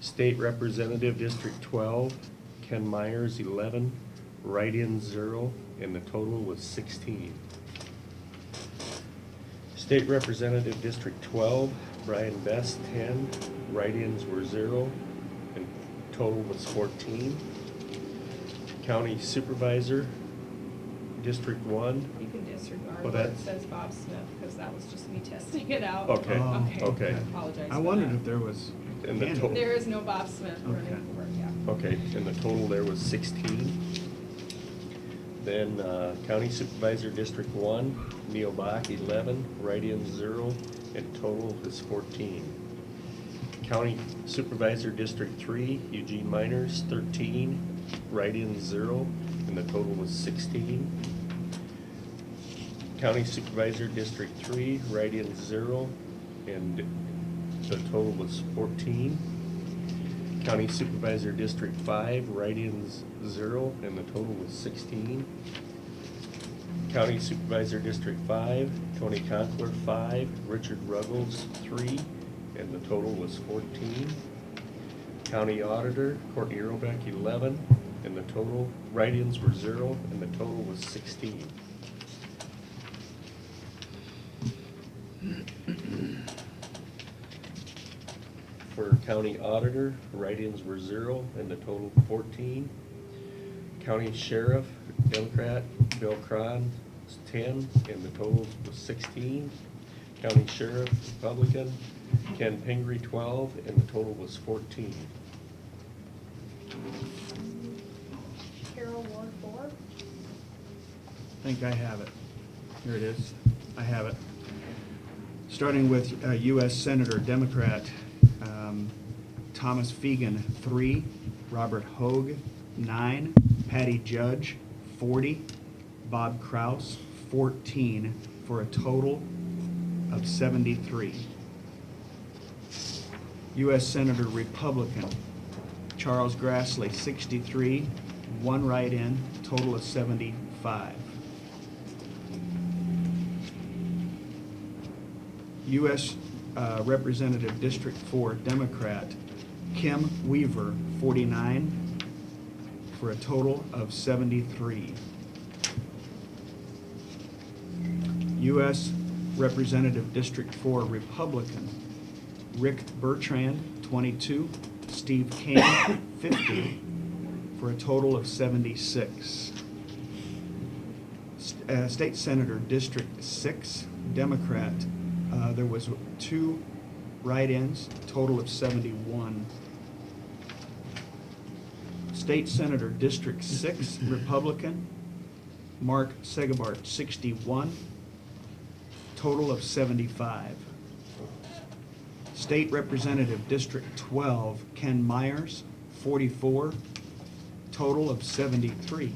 D: State Representative District 12, Ken Myers, 11, write-in 0, and the total was 16. State Representative District 12, Brian Best, 10, write-ins were 0, and total was 14. County Supervisor District 1.
I: You can disregard
D: Oh,
I: where
D: that-
I: it says Bob Smith, because that was just me testing it out.
D: Okay, okay.
I: I apologize
G: I
I: for
G: wondered
I: that.
G: if there was
D: And the
G: candidate.
D: total-
I: There is no Bob Smith
G: Okay.
I: running for it, yeah.
D: Okay, and the total there was 16. Then County Supervisor District 1, Neil Bach, 11, write-in 0, and total is 14. County Supervisor District 3, Eugene Miners, 13, write-in 0, and the total was 16. County Supervisor District 3, write-in 0, and the total was 14. County Supervisor District 5, write-ins 0, and the total was 16. County Supervisor District 5, Tony Conkler, 5, Richard Ruggles, 3, and the total was 14. County Auditor Courtney Earlbeck, 11, and the total, write-ins were 0, and the total was 16. For County Auditor, write-ins were 0, and the total 14. County Sheriff, Democrat, Bill Cron, 10, and the total was 16. County Sheriff, Republican, Ken Pingree, 12, and the total was 14.
I: Carroll, Ward 4.
G: I think I have it. Here it is. I have it. Starting with U.S. Senator, Democrat, Thomas Fegan, 3, Robert Hogue, 9, Patty Judge, 40, Bob Kraus, 14, for a total of 73. U.S. Senator, Republican, Charles Grassley, 63, 1 write-in, total of 75. U.S. Representative District 4, Democrat, Kim Weaver, 49, for a total of 73. U.S. Representative District 4, Republican, Rick Bertrand, 22, Steve King, 50, for a total of 76. State Senator District 6, Democrat, there was 2 write-ins, total of 71. State Senator District 6, Republican, Mark Segabart, 61, total of 75. State Representative District 12, Ken Myers, 44, total of 73.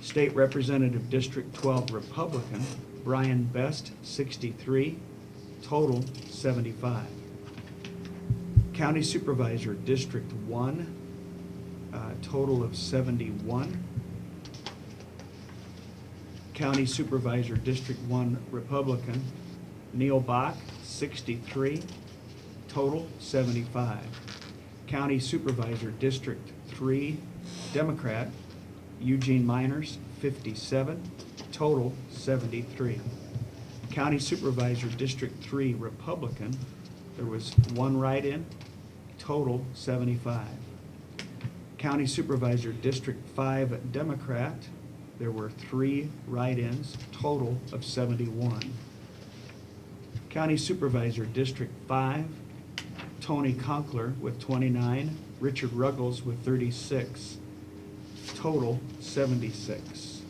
G: State Representative District 12, Republican, Brian Best, 63, total 75. County Supervisor District 1, total of 71. County Supervisor District 1, Republican, Neil Bach, 63, total 75. County Supervisor District 3, Democrat, Eugene Miners, 57, total 73. County Supervisor, District 3, Republican, there was 1 write-in, total 75. County Supervisor, District 5, Democrat, there were 3 write-ins, total of 71. County Supervisor, District 5, Tony Conkler with 29, Richard Ruggles with 36, total 76.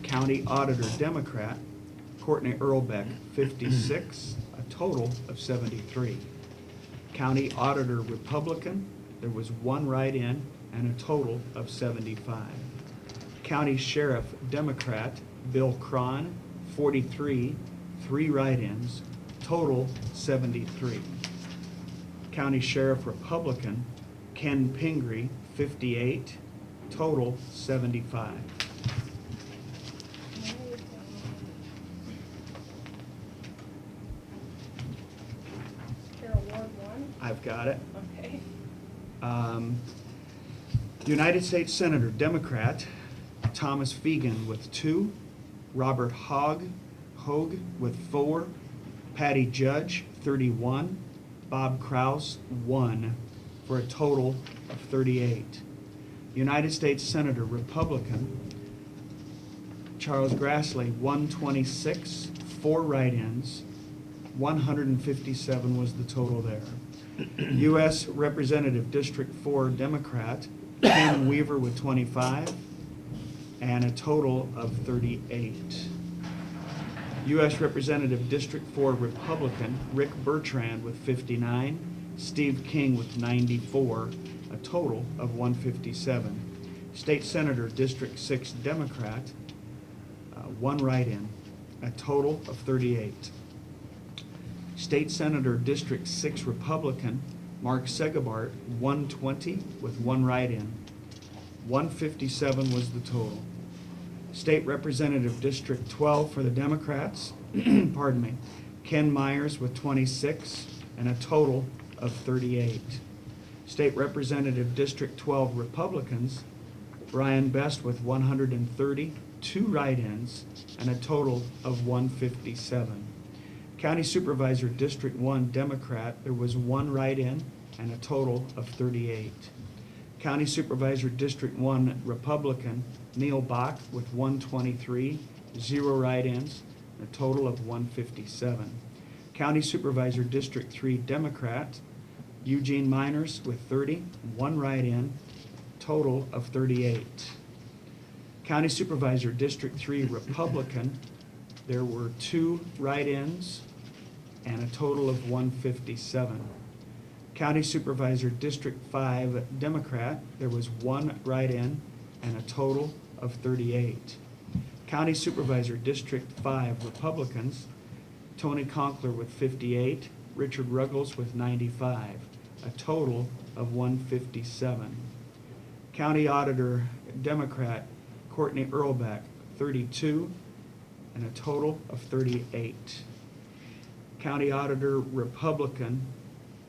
G: County Auditor, Democrat, Courtney Earlbeck, 56, a total of 73. County Auditor, Republican, there was 1 write-in and a total of 75. County Sheriff, Democrat, Bill Cron, 43, 3 write-ins, total 73. County Sheriff, Republican, Ken Pingree, 58, total 75.
I: Carroll, Ward 1,
G: I've got it.
I: okay.
G: United States Senator, Democrat, Thomas Fegan with 2, Robert Hogue with 4, Patty Judge, 31, Bob Kraus, 1, for a total of 38. United States Senator, Republican, Charles Grassley, 126, 4 write-ins, 157 was the total there. U.S. Representative, District 4, Democrat, Ken Weaver with 25, and a total of 38. U.S. Representative, District 4, Republican, Rick Bertrand with 59, Steve King with 94, a total of 157. State Senator, District 6, Democrat, 1 write-in, a total of 38. State Senator, District 6, Republican, Mark Segabart, 120 with 1 write-in. 157 was the total. State Representative, District 12 for the Democrats, pardon me, Ken Myers with 26 and a total of 38. State Representative, District 12 Republicans, Brian Best with 130, 2 write-ins, and a total of 157. County Supervisor, District 1 Democrat, there was 1 write-in and a total of 38. County Supervisor, District 1 Republican, Neil Bach with 123, 0 write-ins, a total of 157. County Supervisor, District 3 Democrat, Eugene Miners with 30, 1 write-in, total of 38. County Supervisor, District 3 Republican, there were 2 write-ins and a total of 157. County Supervisor, District 5 Democrat, there was 1 write-in and a total of 38. County Supervisor, District 5 Republicans, Tony Conkler with 58, Richard Ruggles with 95, a total of 157. County Auditor, Democrat, Courtney Earlbeck, 32, and a total of 38. County Auditor, Republican,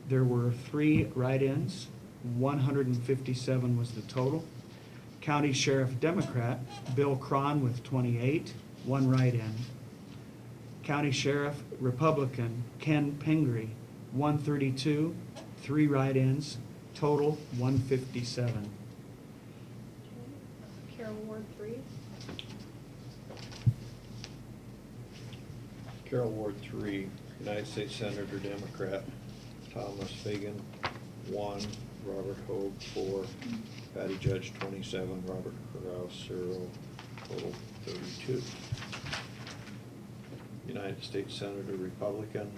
G: there were 3 write-ins, 157 was the total. County Sheriff, Democrat, Bill Cron with 28, 1 write-in. County Sheriff, Republican, Ken Pingree, 132, 3 write-ins, total 157.
I: Carroll, Ward 3,
B: Carroll, Ward 3, United States Senator, Democrat, Thomas Fagan, 1, Robert Hogue, 4, Patty Judge, 27, Robert Kraus, 0, total 32. United States Senator, Republican,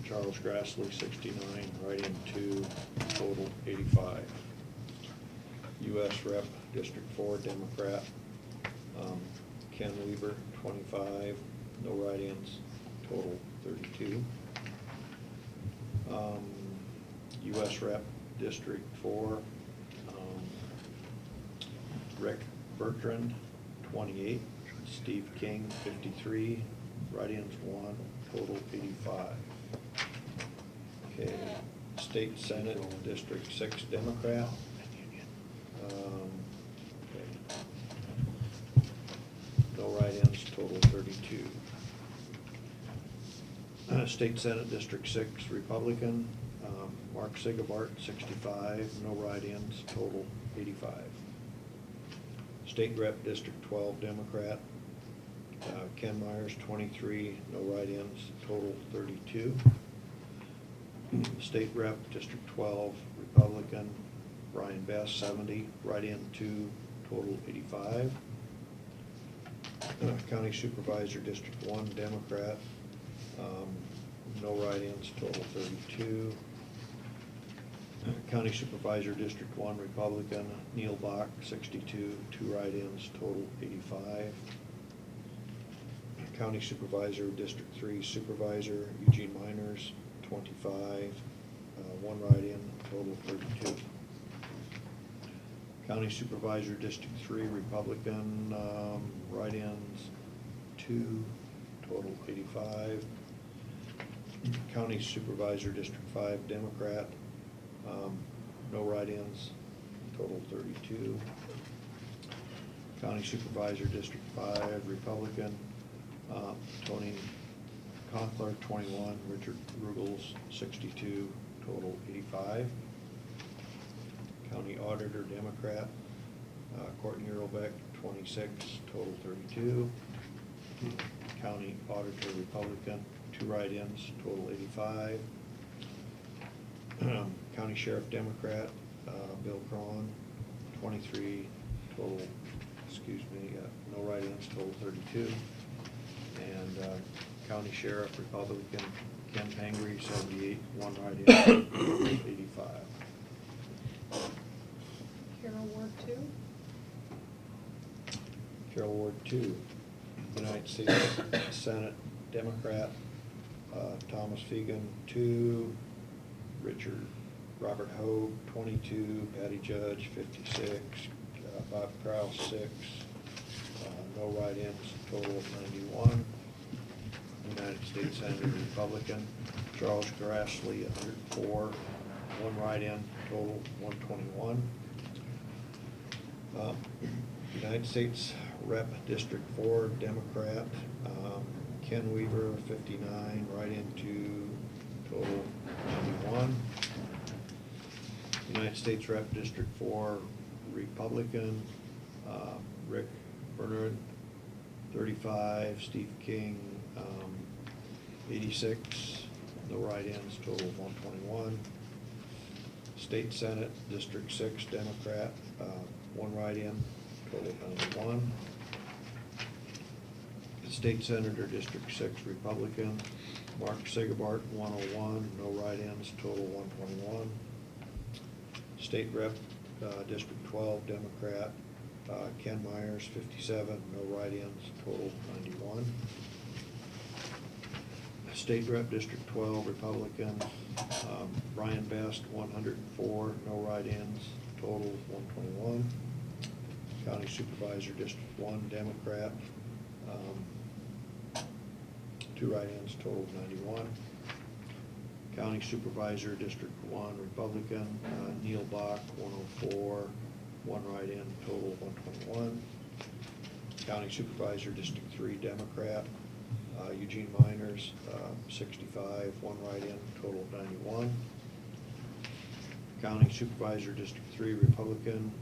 B: Charles Grassley, 69, write-in 2, total 85. U.S. Rep, District 4, Democrat, Ken Weaver, 25, no write-ins, total 32. U.S. Rep, District 4, Rick Bertrand, 28, Steve King, 53, write-ins 1, total 85. Okay, State Senate, District 6, Democrat. Okay. No write-ins, total 32. State Senate District 6, Republican, Mark Sigabart, 65, no write-ins, total 85. State Rep District 12, Democrat, Ken Myers, 23, no write-ins, total 32. State Rep District 12, Republican, Brian Best, 70, write-in 2, total 85. County Supervisor District 1, Democrat, no write-ins, total 32. County Supervisor District 1, Republican, Neil Bach, 62, 2 write-ins, total 85. County Supervisor District 3, Supervisor Eugene Miners, 25, 1 write-in, total 32. County Supervisor District 3, Republican, write-ins 2, total 85. County Supervisor District 5, Democrat, no write-ins, total 32. County Supervisor District 5, Republican, Tony Conkler, 21, Richard Rugels, 62, total 85. County Auditor, Democrat, Courtney Earlbeck, 26, total 32. County Auditor, Republican, 2 write-ins, total 85. County Sheriff, Democrat, Bill Cron, 23, total, no write-ins, total 32. And County Sheriff, Republican, Ken Pangry, 78, 1 write-in, total 85.
I: Carroll Ward 2.
B: Carroll Ward 2, United States Senate, Democrat, Thomas Fegan, 2, Robert Hogue, 22, Patty Judge, 56, Bob Kraus, 6, no write-ins, total of 91. United States Senator, Republican, Charles Grassley, 104, 1 write-in, total 121. United States Rep District 4, Democrat, Ken Weaver, 59, write-in 2, total 91. United States Rep District 4, Republican, Rick Bernard, 35, Steve King, 86, no write-ins, total 121. State Senate District 6, Democrat, 1 write-in, total 91. State Senator District 6, Republican, Mark Sigabart, 101, no write-ins, total 121. State Rep District 12, Democrat, Ken Myers, 57, no write-ins, total 91. State Rep District 12, Republican, Brian Best, 104, no write-ins, total 121. County Supervisor District 1, Democrat, 2 write-ins, total 91. County Supervisor District 1, Republican, Neil Bach, 104, 1 write-in, total 121. County Supervisor District 3, Democrat, Eugene Miners, 65, 1 write-in, total 91. County Supervisor District 3, Republican,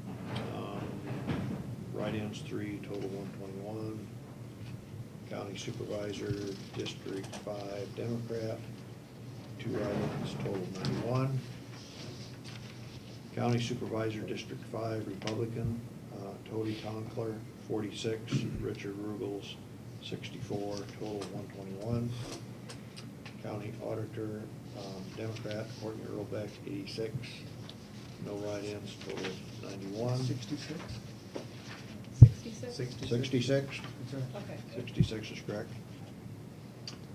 B: write-ins 3, total 121. County Supervisor District 5, Democrat, 2 write-ins, total 91. County Supervisor District 5, Republican, Tony Conkler, 46, Richard Rugels, 64, total 121. County Auditor, Democrat, Courtney Earlbeck, 86, no write-ins, total 91.
G: 66?
I: 66?
B: 66?
I: Okay.
B: 66 is correct.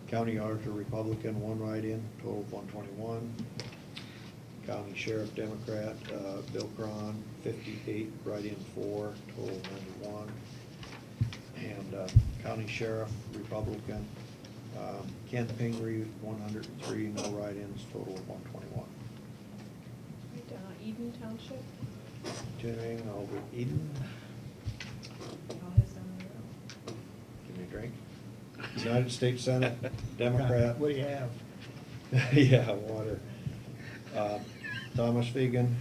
B: County Auditor, Republican, 1 write-in, total of 121. County Sheriff, Democrat, Bill Cron, 58, write-in 4, total 91. And County Sheriff, Republican, Ken Pingree, 103, no write-ins, total of 121.
I: Eden Township?
B: Continuing over Eden.
I: All his down there.
B: Give me a drink. United States Senate, Democrat.
G: What do you have?
B: Yeah, water. Thomas Fegan,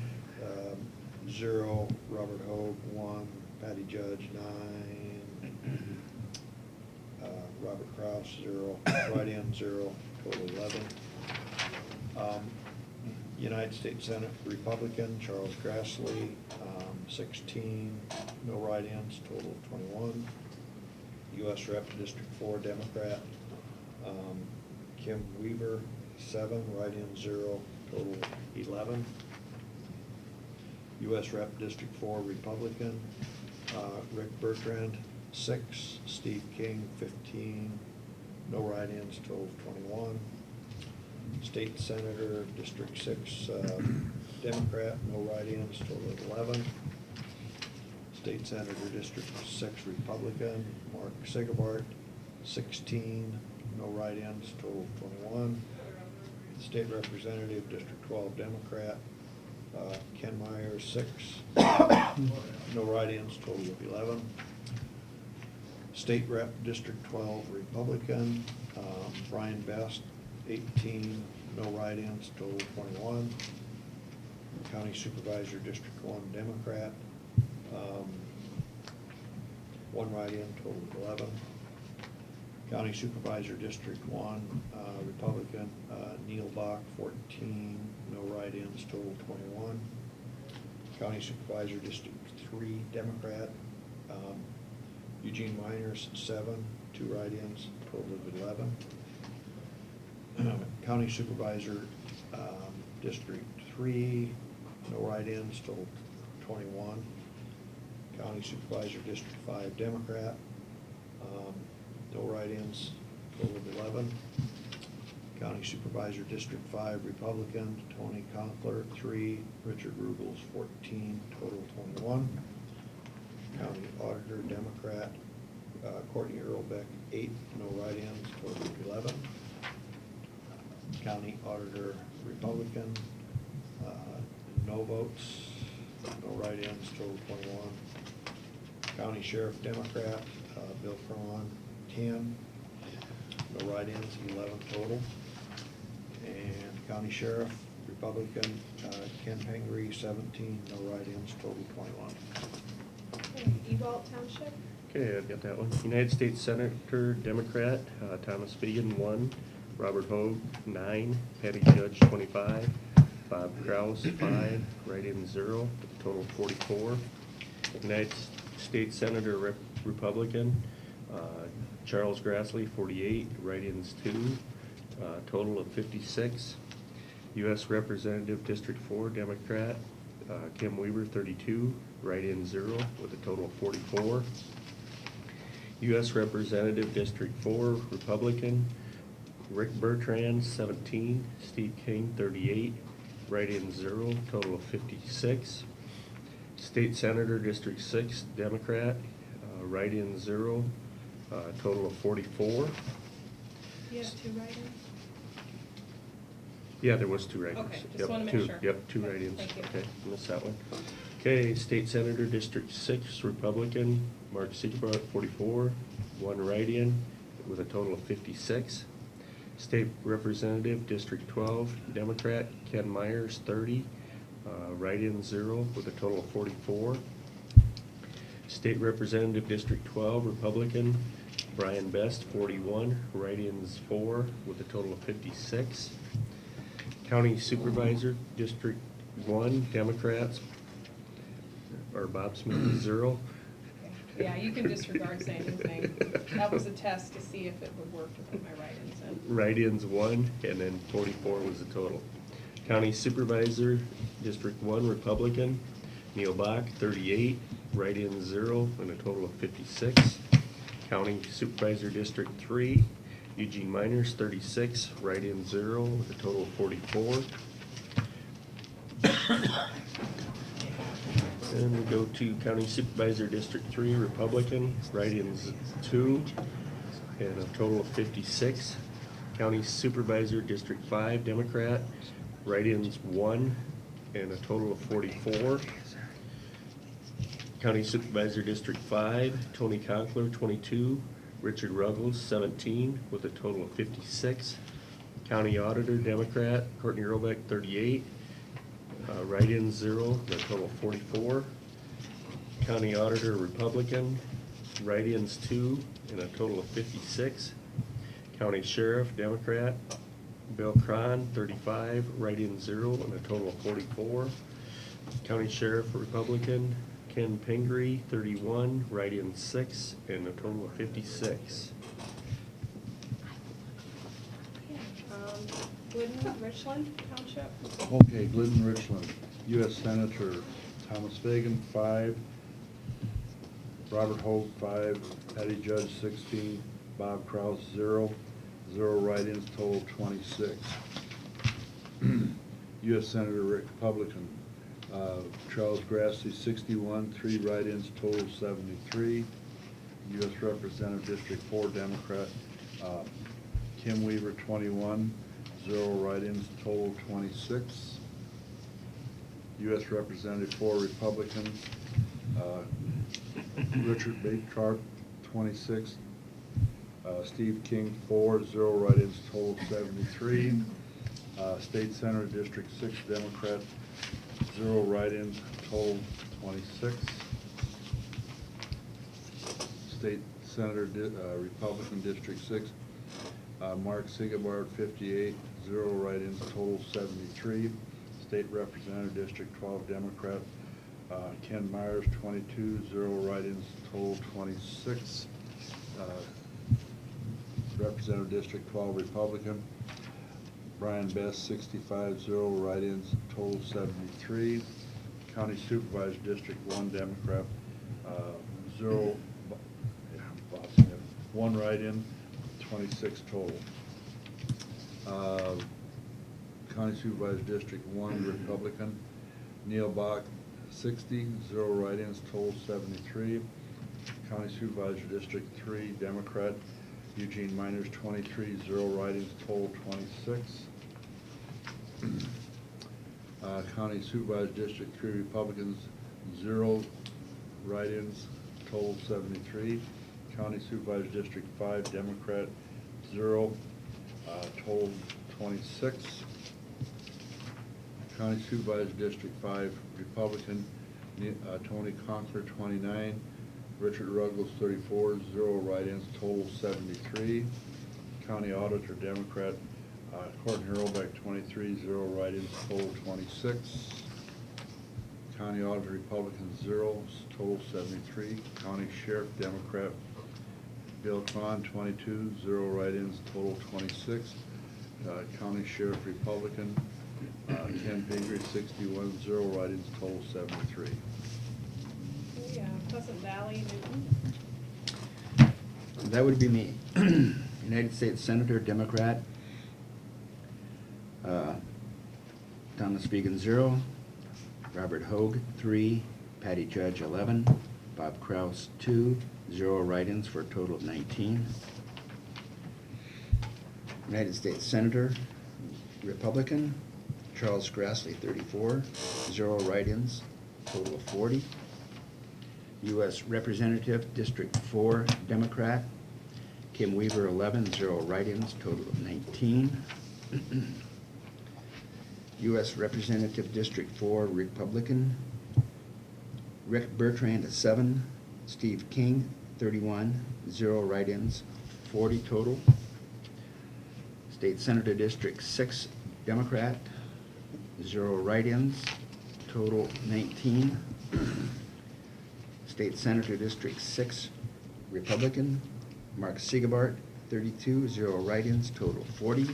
B: 0, Robert Hogue, 1, Patty Judge, 9, Robert Kraus, 0, write-in, 0, total 11. United States Senate, Republican, Charles Grassley, 16, no write-ins, total 21. U.S. Rep, District 4, Democrat, Kim Weaver, 7, write-in, 0, total 11. U.S. Rep, District 4, Republican, Rick Bertrand, 6, Steve King, 15, no write-ins, total 21. State Senator, District 6, Democrat, no write-ins, total 11. State Senator, District 6, Republican, Mark Sigabart, 16, no write-ins, total 21. State Representative, District 12, Democrat, Ken Myers, 6, no write-ins, total of 11. State Rep, District 12, Republican, Brian Best, 18, no write-ins, total 21. County Supervisor, District 1, Democrat, 1 write-in, total of 11. County Supervisor, District 1, Republican, Neil Bach, 14, no write-ins, total 21. County Supervisor, District 3, Democrat, Eugene Miners, 7, 2 write-ins, total of 11. County Supervisor, District 3, no write-ins, total 21. County Supervisor, District 5, Democrat, no write-ins, total of 11. County Supervisor, District 5, Republican, Tony Conkler, 3, Richard Rugels, 14, total 21. County Auditor, Democrat, Courtney Earlbeck, 8, no write-ins, total of 11. County Auditor, Republican, no votes, no write-ins, total 21. County Sheriff, Democrat, Bill Cron, 10, no write-ins, 11 total. And County Sheriff, Republican, Ken Pingree, 17, no write-ins, total 21.
I: Okay, Ewald Township,
D: Okay, I've got that one. United States Senator, Democrat, Thomas Fegan, 1, Robert Hogue, 9, Patty Judge, 25, Bob Kraus, 5, write-in, 0, total 44. United States Senator, Republican, Charles Grassley, 48, write-ins, 2, total of 56. U.S. Representative, District 4, Democrat, Kim Weaver, 32, write-in, 0, with a total of 44. U.S. Representative, District 4, Republican, Rick Bertrand, 17, Steve King, 38, write-in, 0, total of 56. State Senator, District 6, Democrat, write-in, 0, total of 44.
I: you have 2 write-ins?
D: Yeah, there was 2 write-ins.
I: Okay, just
D: Yep,
I: wanna make
D: 2,
I: sure.
D: Yep, 2
I: Okay,
D: write-ins.
I: thank you.
D: Okay, missed that one. Okay, State Senator, District 6, Republican, Mark Sigabart, 44, 1 write-in with a total of 56. State Representative, District 12, Democrat, Ken Myers, 30, write-in, 0, with a total of 44. State Representative, District 12, Republican, Brian Best, 41, write-ins, 4, with a total of 56. County Supervisor, District 1, Democrats, or Bob Smith, 0.
I: Okay. Yeah, you can disregard saying anything. That was a test to see if it would work to put my write-ins in.
D: Write-ins, 1, and then 44 was the total. County Supervisor, District 1, Republican, Neil Bach, 38, write-ins, 0, and a total of 56. County Supervisor, District 3, Eugene Miners, 36, write-in, 0, with a total of 44. Then we go to County Supervisor, District 3, Republican, write-ins, 2, and a total of 56. County Supervisor, District 5, Democrat, write-ins, 1, and a total of 44. County Supervisor, District 5, Tony Conkler, 22, Richard Ruggles, 17, with a total of 56. County Auditor, Democrat, Courtney Robeck, 38. Write-ins, 0, with a total of 44. County Auditor, Republican, write-ins, 2, and a total of 56. County Sheriff, Democrat, Bill Cron, 35, write-in 0, and a total of 44. County Sheriff, Republican, Ken Pingree, 31, write-in 6, and a total of 56.
I: Glidden, Richland Township.
H: Okay, Glidden, Richland, U.S. Senator Thomas Fagan, 5. Robert Hogue, 5. Patty Judge, 16. Bob Kraus, 0. 0 write-ins, total 26. U.S. Senator Republican Charles Grassley, 61. 3 write-ins, total 73. U.S. Representative District 4 Democrat Kim Weaver, 21. 0 write-ins, total 26. U.S. Representative 4 Republican Richard Baitcart, 26. Steve King, 4. 0 write-ins, total 73. State Senator District 6 Democrat, 0 write-ins, total 26. State Senator Republican District 6 Mark Sigabard, 58. 0 write-ins, total 73. State Representative District 12 Democrat Ken Myers, 22. 0 write-ins, total 26. Representative District 12 Republican Brian Best, 65. 0 write-ins, total 73. County Supervisor District 1 Democrat 0, 1 write-in, 26 total. County Supervisor District 1 Republican Neil Bach, 60. 0 write-ins, total 73. County Supervisor District 3 Democrat Eugene Miners, 23. 0 write-ins, total 26. County Supervisor District 3 Republicans, 0 write-ins, total 73. County Supervisor District 5 Democrat, 0, total 26. County Supervisor District 5 Republican Tony Conker, 29. Richard Ruggles, 34. 0 write-ins, total 73. County Auditor Democrat Courtney Robeck, 23. 0 write-ins, total 26. County Auditor Republican, 0, total 73. County Sheriff Democrat Bill Cron, 22. 0 write-ins, total 26. County Sheriff Republican Ken Pingree, 61. 0 write-ins, total 73.
I: Yeah, Pleasant Valley, Newton.
E: That would be me. United States Senator, Democrat, Thomas Fegan, 0. Robert Hogue, 3. Patty Judge, 11. Bob Kraus, 2. 0 write-ins for a total of 19. United States Senator, Republican, Charles Grassley, 34. 0 write-ins, total of 40. U.S. Representative, District 4, Democrat, Kim Weaver, 11. 0 write-ins, total of 19. U.S. Representative, District 4, Republican, Rick Bertrand, 7. Steve King, 31. 0 write-ins, 40 total. State Senator District 6, Democrat, 0 write-ins, total 19. State Senator District 6, Republican, Mark Sigabart, 32. 0 write-ins, total 40.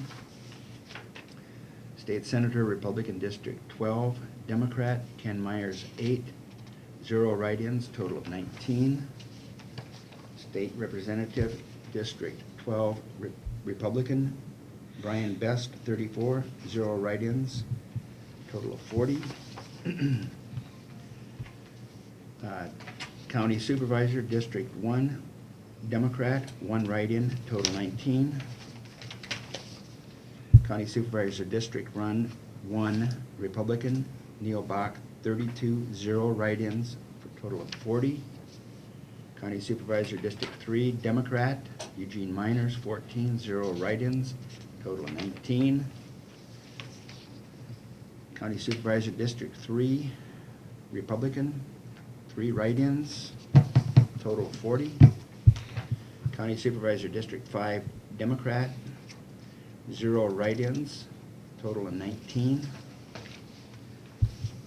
E: State Senator Republican District 12, Democrat, Ken Myers, 8. 0 write-ins, total of 19. State Representative District 12, Republican, Brian Best, 34. 0 write-ins, total of 40. County Supervisor District 1, Democrat, 1 write-in, total 19. County Supervisor District 1, Republican, Neil Bach, 32. 0 write-ins, for a total of 40. County Supervisor District 3, Democrat, Eugene Miners, 14, 0 write-ins, total of 19. County Supervisor District 3, Republican, 3 write-ins, total of 40. County Supervisor District 5, Democrat, 0 write-ins, total of 19.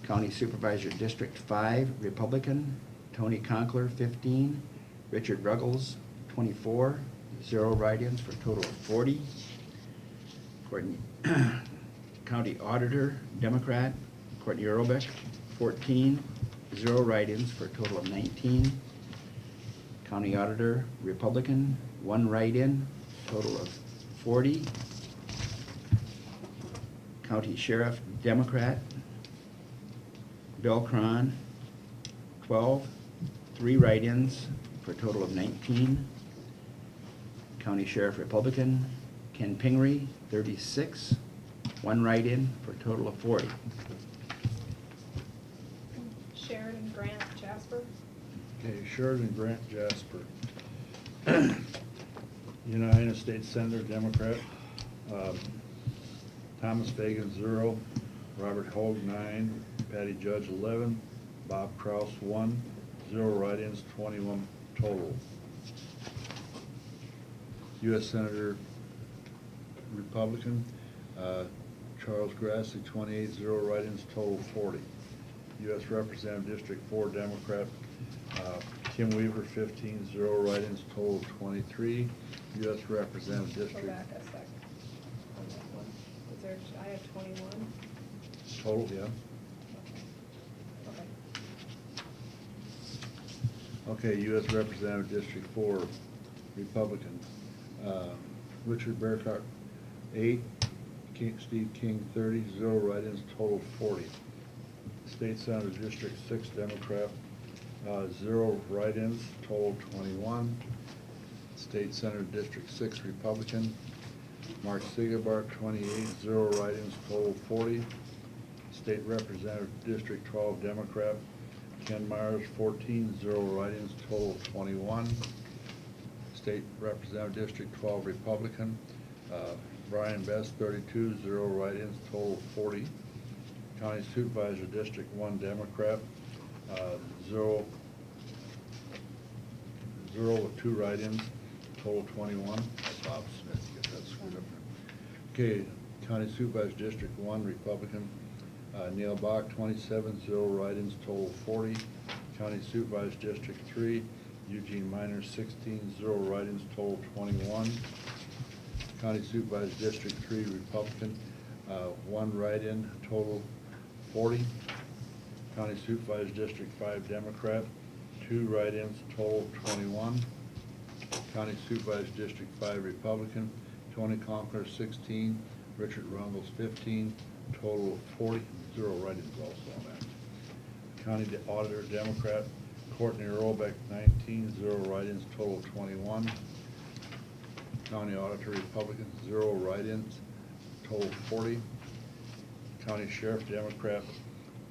E: County Supervisor District 5, Republican, Tony Conkler, 15, Richard Ruggles, 24, 0 write-ins for a total of 40. County Auditor, Democrat, Courtney Earlbeck, 14, 0 write-ins for a total of 19. County Auditor, Republican, 1 write-in, total of 40. County Sheriff, Democrat, Bill Cron, 12, 3 write-ins for a total of 19. County Sheriff, Republican, Ken Pingree, 36, 1 write-in for a total of 40.
I: Sheridan Grant Jasper.
H: Okay, Sheridan Grant Jasper. United States Senator, Democrat. Thomas Fagan, 0. Robert Hogue, 9. Patty Judge, 11. Bob Kraus, 1. 0 write-ins, 21 total. U.S. Senator, Republican. Charles Grassley, 28. 0 write-ins, total 40. U.S. Representative District 4, Democrat. Kim Weaver, 15, 0 write-ins, total 23. U.S. Representative
I: Go
H: District
I: back a sec. On that one. Was there, I have 21.
H: total, yeah.
I: Okay.
H: Okay, U.S. Representative District 4, Republican. Richard Bearcock, 8. Steve King, 30, 0 write-ins, total 40. State Senator District 6, Democrat, 0 write-ins, total 21. State Senator District 6, Republican. Mark Sigebart, 28, 0 write-ins, total 40. State Representative District 12, Democrat. Ken Myers, 14, 0 write-ins, total 21. State Representative District 12, Republican. Brian Best, 32, 0 write-ins, total 40. County Supervisor District 1, Democrat, 0 with 2 write-ins, total 21. Bob Smith, you get that screwed up. Okay, County Supervisor District 1, Republican, Neil Bach, 27, 0 write-ins, total 40. County Supervisor District 3, Eugene Miners, 16, 0 write-ins, total 21. County Supervisor District 3, Republican, 1 write-in, total 40. County Supervisor District 5, Democrat, 2 write-ins, total 21. County Supervisor District 5, Republican, Tony Conkler, 16, Richard Rungles, 15, total of 40, 0 write-ins also on that. County Auditor, Democrat, Courtney Earlbeck, 19, 0 write-ins, total 21. County Auditor, Republican, 0 write-ins, total 40. County Sheriff, Democrat,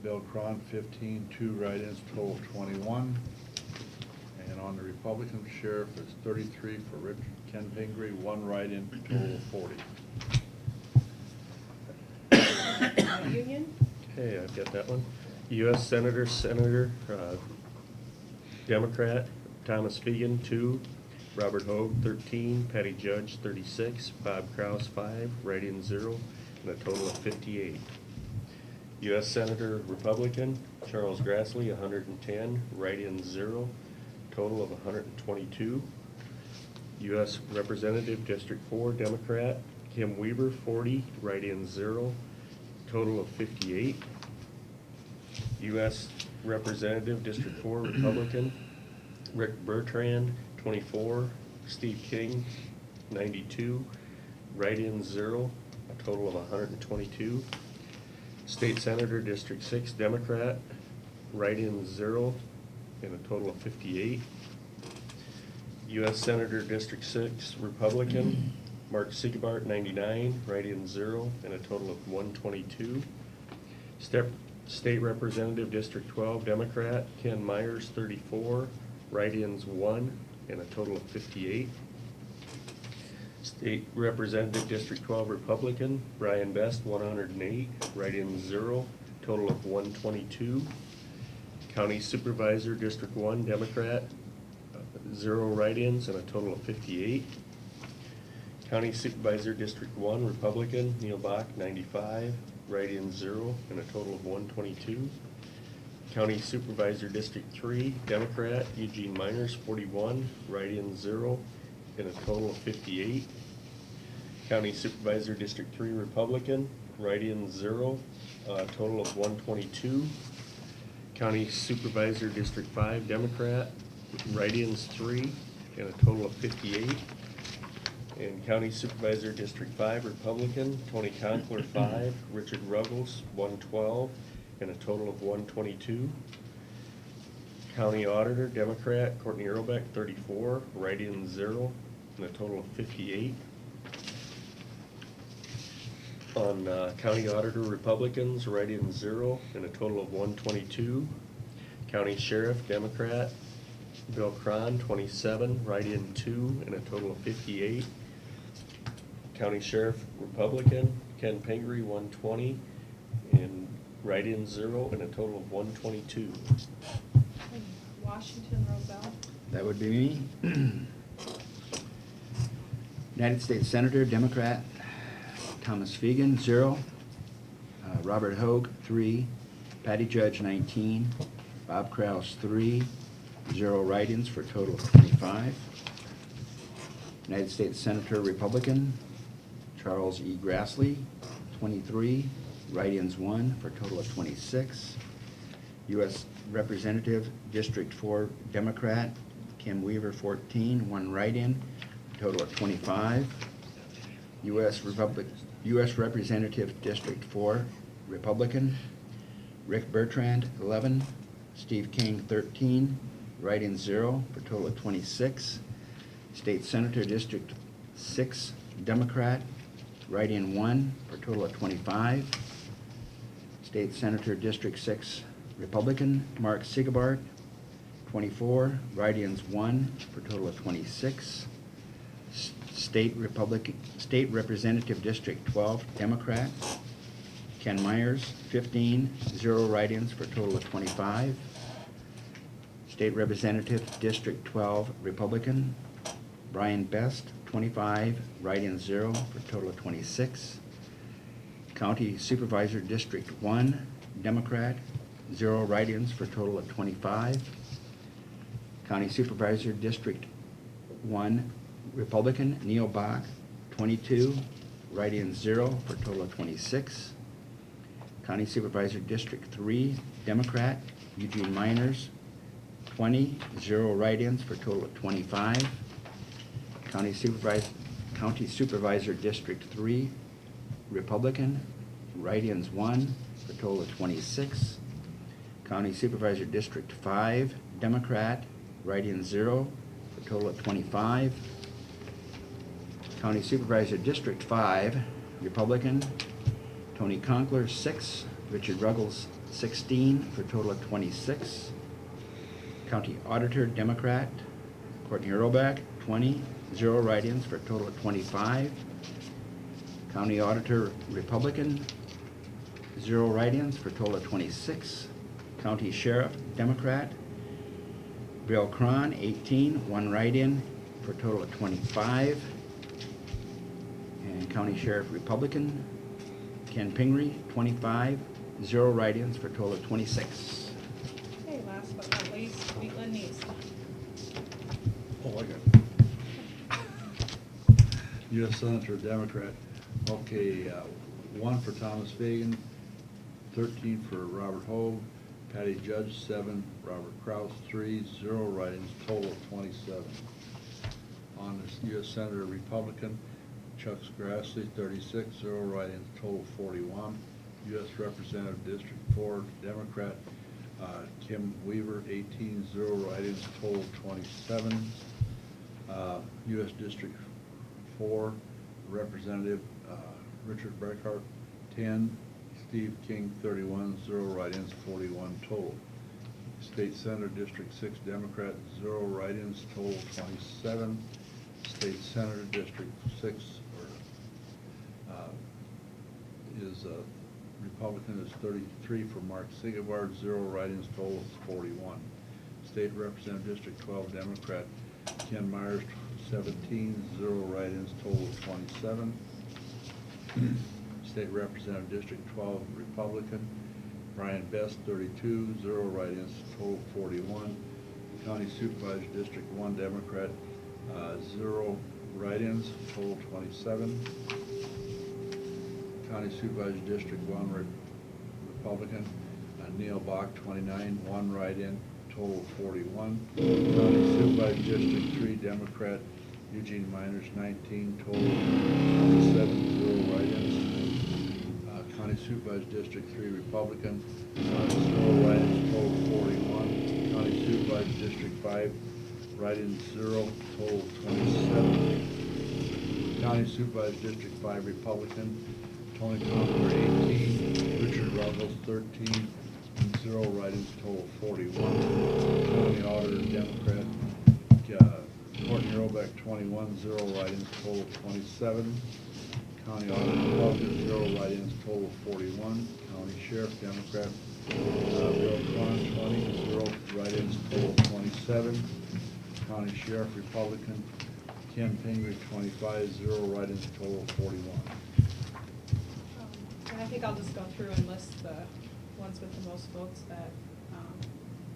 H: Bill Cron, 15, 2 write-ins, total 21. And on the Republican Sheriff, it's 33 for Rich Ken Pingree, 1 write-in, total 40.
I: Union.
D: Okay, I've got that one. U.S. Senator, Democrat, Thomas Fegan, 2. Robert Hogue, 13. Patty Judge, 36. Bob Kraus, 5. Write-in, 0. And a total of 58. U.S. Senator, Republican, Charles Grassley, 110. Write-in, 0. Total of 122. U.S. Representative, District 4, Democrat, Kim Weaver, 40. Write-in, 0. Total of 58. U.S. Representative, District 4, Republican, Rick Bertrand, 24. Steve King, 92. Write-in, 0. A total of 122. State Senator, District 6, Democrat, write-in, 0. And a total of 58. U.S. Senator, District 6, Republican, Mark Sigebart, 99, write-in, 0, and a total of 122. State Representative, District 12, Democrat, Ken Myers, 34, write-ins 1, and a total of 58. State Representative District 12 Republican, Brian Best, 108, write-ins 0, total of 122. County Supervisor District 1 Democrat, 0 write-ins and a total of 58. County Supervisor District 1 Republican, Neil Bach, 95, write-ins 0 and a total of 122. County Supervisor District 3 Democrat, Eugene Miners, 41, write-ins 0 and a total of 58. County Supervisor District 3 Republican, write-ins 0, total of 122. County Supervisor District 5 Democrat, write-ins 3 and a total of 58. And County Supervisor District 5 Republican, Tony Conkler 5, Richard Ruggles 112 and a total of 122. County Auditor Democrat, Courtney Earlbeck 34, write-ins 0 and a total of 58. On County Auditor Republicans, write-ins 0 and a total of 122. County Sheriff Democrat, Bill Cron 27, write-in 2 and a total of 58. County Sheriff Republican, Ken Pingree 120, and write-in 0 and a total of 122.
I: Washington Roselle.
E: That would be me. United States Senator, Democrat, Thomas Fegan, 0. Robert Hogue, 3. Patty Judge, 19. Bob Kraus, 3. 0 write-ins for a total of 25. United States Senator, Republican, Charles E. Grassley, 23. Write-ins 1 for a total of 26. U.S. Representative, District 4 Democrat, Kim Weaver, 14. 1 write-in, total of 25. U.S. Representative, District 4 Republican, Rick Bertrand, 11. Steve King, 13. Write-in 0 for a total of 26. State Senator, District 6 Democrat, write-in 1 for a total of 25. State Senator, District 6 Republican, Mark Sigabart, 24. Write-ins 1 for a total of 26. State Representative District 12 Democrat, Ken Myers, 15. 0 write-ins for a total of 25. State Representative District 12 Republican, Brian Best, 25. Write-in 0 for a total of 26. County Supervisor District 1 Democrat, 0 write-ins for a total of 25. County Supervisor District 1 Republican, Neil Bach, 22. Write-in 0 for a total of 26. County Supervisor District 3 Democrat, Eugene Miners, 20. 0 write-ins for a total of 25. County Supervisor District 3 Republican, write-ins 1 for a total of 26. County Supervisor District 5 Democrat, write-in 0 for a total of 25. County Supervisor District 5 Republican, Tony Conkler, 6. Richard Ruggles, 16 for a total of 26. County Auditor Democrat, Courtney Earlbeck, 20. 0 write-ins for a total of 25. County Auditor Republican, 0 write-ins for a total of 26. County Sheriff Democrat, Bill Cron, 18. 1 write-in for a total of 25. And County Sheriff Republican, Ken Pingree, 25. 0 write-ins for a total of 26.
I: Okay, last but not least, Wheatland Needs.
H: Oh, I got it. U.S. Senator, Democrat. Okay, 1 for Thomas Fagan, 13 for Robert Hogue, Patty Judge, 7, Robert Kraus, 3, 0 write-ins, total of 27. On this U.S. Senator, Republican, Chuck Grassley, 36, 0 write-ins, total of 41. U.S. Representative District 4 Democrat, Kim Weaver, 18, 0 write-ins, total of 27. U.S. District 4 Representative Richard Breckhart, 10. Steve King, 31, 0 write-ins, 41 total. State Senator, District 6, Democrat, 0 write-ins, total 27. State Senator, District 6, is Republican is 33 for Mark Sigabard, 0 write-ins, total is 41. State Representative, District 12, Democrat, Ken Myers, 17, 0 write-ins, total is 27. State Representative, District 12, Republican, Brian Best, 32, 0 write-ins, total 41. County Supervisor, District 1, Democrat, 0 write-ins, total 27. County Supervisor, District 1, Republican, Neil Bach, 29, 1 write-in, total 41. County Supervisor, District 3, Democrat, Eugene Miners, 19, total 27, 0 write-ins. County Supervisor, District 3, Republican, 0 write-ins, total 41. County Supervisor, District 5, write-ins 0, total 27. County Supervisor, District 5, Republican, Tony Conover, 18, Richard Ruggles, 13, and 0 write-ins, total 41. County Auditor, Democrat, Courtney Roback, 21, 0 write-ins, total 27. County Auditor, Republican, 0 write-ins, total 41. County Sheriff, Democrat, Bill Cron, 20, 0 write-ins, total 27. County Sheriff, Republican, Ken Pingree, 25, 0 write-ins, total 41.
I: And I think I'll just go through and list the ones with the most votes that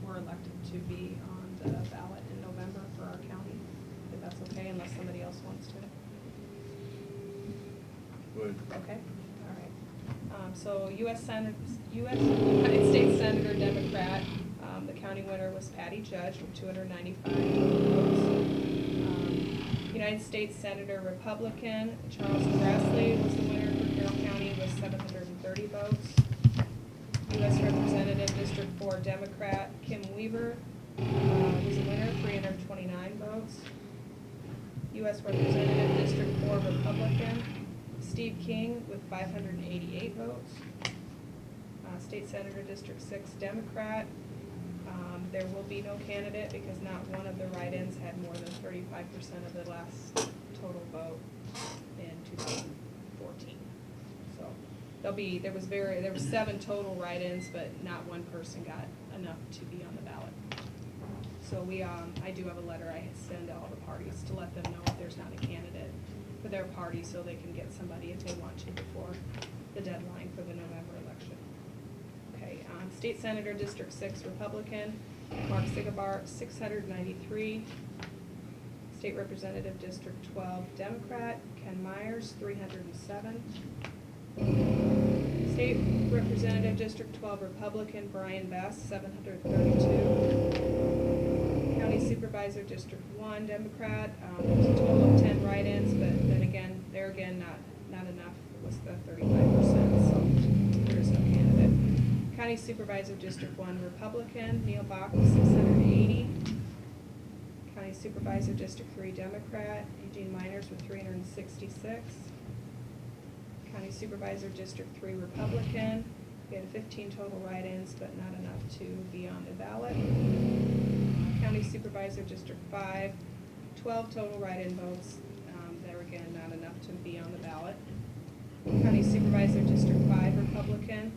I: were elected to be on the ballot in November for our county. If that's okay, unless somebody else wants to.
H: Good.
I: Okay, all right. So United States Senator, Democrat, the county winner was Patty Judge with 295 total votes. United States Senator, Republican, Charles Grassley was the winner for Carroll County with 730 votes. U.S. Representative, District 4, Democrat, Kim Weaver was the winner, 329 votes. U.S. Representative, District 4, Republican, Steve King with 588 votes. State Senator, District 6, Democrat. There will be no candidate because not one of the write-ins had more than 35% of the last total vote in 2014. So there was 7 total write-ins, but not one person got enough to be on the ballot. So I do have a letter I send to all the parties to let them know if there's not a candidate for their party, so they can get somebody if they want to before the deadline for the November election. Okay, State Senator, District 6, Republican, Mark Sigabart, 693. State Representative, District 12, Democrat, Ken Myers, 307. State Representative, District 12, Republican, Brian Best, 732. County Supervisor, District 1, Democrat, there was a total of 10 write-ins, but then again, not enough, was the 35%, so there is no candidate. County Supervisor, District 1, Republican, Neil Bach with 680. County Supervisor, District 3, Democrat, Eugene Miners with 366. County Supervisor, District 3, Republican. We had 15 total write-ins, but not enough to be on the ballot. County Supervisor, District 5, 12 total write-in votes. There again, not enough to be on the ballot. County Supervisor, District 5, Republican,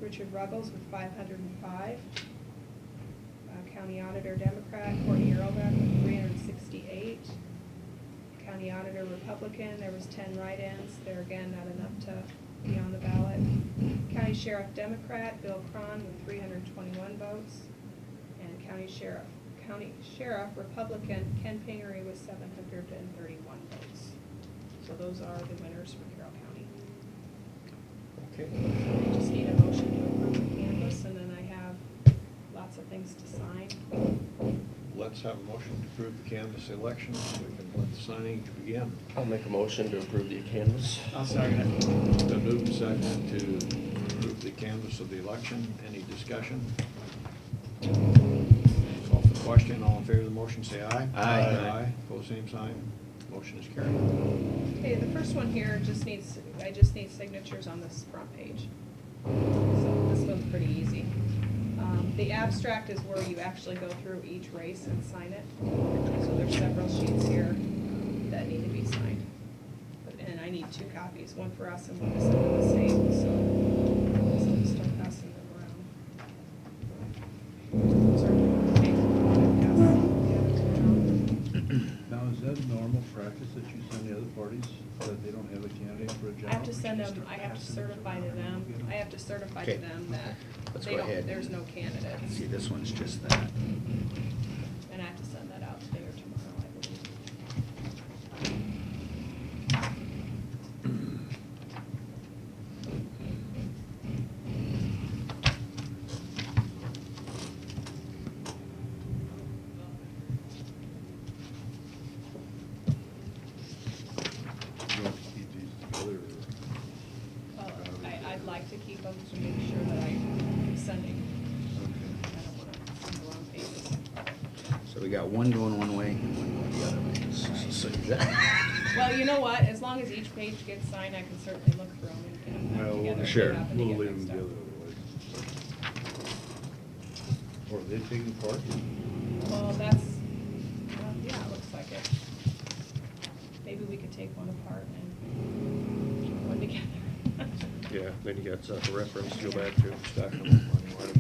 I: Richard Ruggles with 505. County Auditor, Democrat, Courtney Earlbeck with 368. County Auditor, Republican, there was 10 write-ins. There again, not enough to be on the ballot. County Sheriff, Democrat, Bill Cron with 321 votes. And County Sheriff, Republican, Ken Pingree with 731 votes. So those are the winners for Carroll County.
B: Okay.
I: We just need a motion to approve the canvas, and then I have lots of things to sign.
B: Let's have a motion to approve the canvass election, so we can let the signing begin.
D: I'll make a motion to approve the canvas.
C: I'll second it.
B: Been moved and seconded to approve the canvass of the election. Any discussion? Call for the question. All in favor of the motion, say aye.
E: Aye.
B: Aye. Pose same sign. Motion is carried.
I: Okay, the first one here I just need signatures on this front page. So this one's pretty easy. The abstract is where you actually go through each race and sign it. So there's several sheets here that need to be signed. And I need 2 copies, one for us and one to send to the state, so let's start passing them around. Sorry, okay, pass the other two around.
H: Now, is that normal practice that you send the other parties, that they don't have a candidate for a job?
I: I have to send them, I have to certify to them,
E: Okay,
I: that
E: let's
I: they
E: go
I: don't,
E: ahead.
I: there's no candidates.
E: See, this one's just that.
I: And I have to send that out today or tomorrow, I believe.
H: You have to keep these together, or?
I: Well, I'd like to keep them to make sure that I'm sending, I don't wanna send the wrong pages.
E: So we got one going one way and one going the other way. So you got-
I: Well, you know what, as long as each page gets signed, I can certainly look through them and get them
H: Well,
I: back together. if they
E: sure.
I: happen to
H: We'll
I: get
H: leave them
I: mixed up.
H: together otherwise. Or are they taking part?
I: Well, that's, yeah, it looks like it. Maybe we could take one apart and put one together.
D: Yeah, then you got a reference to go back to.
B: Stack them up on one.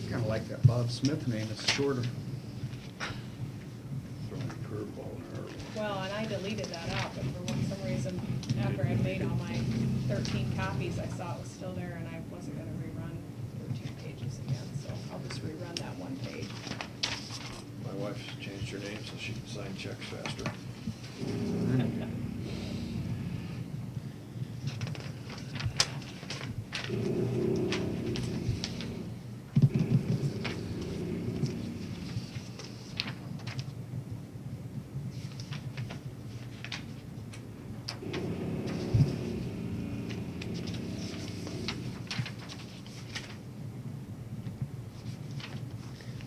E: Kinda like that Bob Smith name, it's shorter.
H: Throwing a curveball in our.
I: Well, and I deleted that out, but for some reason, after I made all my 13 copies, I saw it was still there and I wasn't gonna rerun 13 pages again, so I'll just rerun that one page.
B: My wife's changed her name so she can sign checks faster.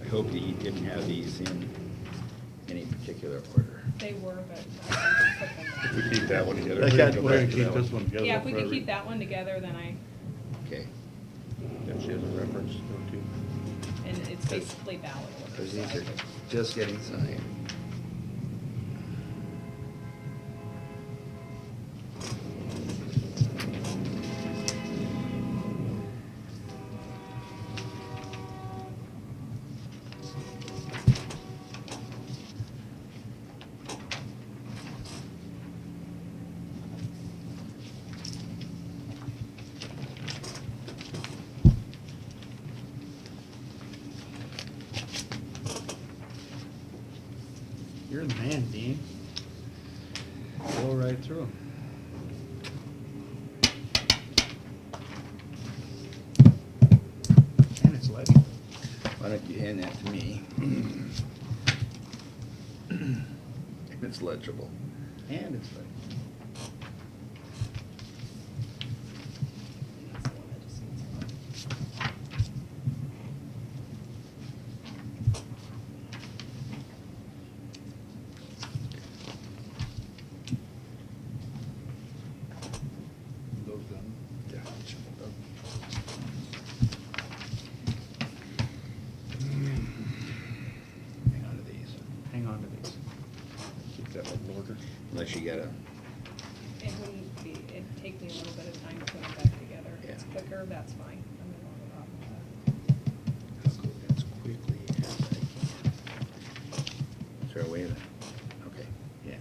E: I hope that you didn't have these in any particular order.
I: They were, but I put them
D: If we
I: back.
D: keep that one together.
E: I
D: we
E: got-
D: can go
H: We're
D: back
H: gonna
D: to
H: keep
D: that
H: this one together.
I: Yeah, if we
H: for
I: could
H: every-
I: keep that one together, then
E: Okay,
D: If she has a reference to go to.
I: and it's basically ballot order.
E: because
I: so
E: these
I: I
E: are
I: could-
E: just getting signed.
C: You're the man, Dean. Go right through 'em. And it's legible.
E: Why don't you hand that to me? If it's legible.
C: And it's legible.
I: That's the one that just needs one.
H: Those done?
E: Yeah. Hang on to these,
C: Hang on to these.
D: Keep that one in order.
E: unless you gotta,
I: It wouldn't be, it'd take me a little bit of time to put them back together. If it's
E: Yeah.
I: quicker, that's fine. I'm in on the problem with
E: I'll go as quickly as I can. Is there a way to, okay, yeah,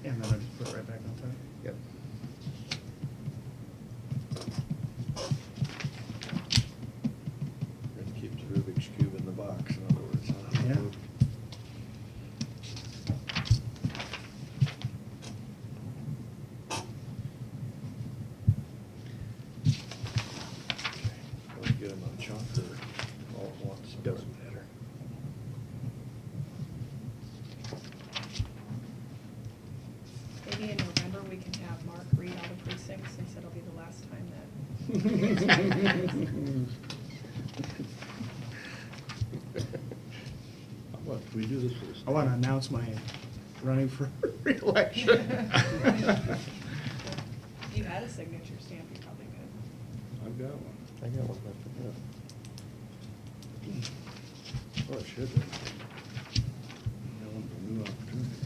C: Yeah, and then I just put it right back on top.
E: yep.
B: It keeps the Rubik's Cube in the box, in other words, huh?
C: Yeah.
B: Want to get them on chunk or all at once?
E: Doesn't matter.
I: that. Maybe in November, we can have Mark
H: How about we do this for the
G: I want to announce my running for reelection.
I: If you had a signature stamp, you probably could.
H: I've got one.
D: I got one left.
H: Oh, I should have. Got one for new opportunities.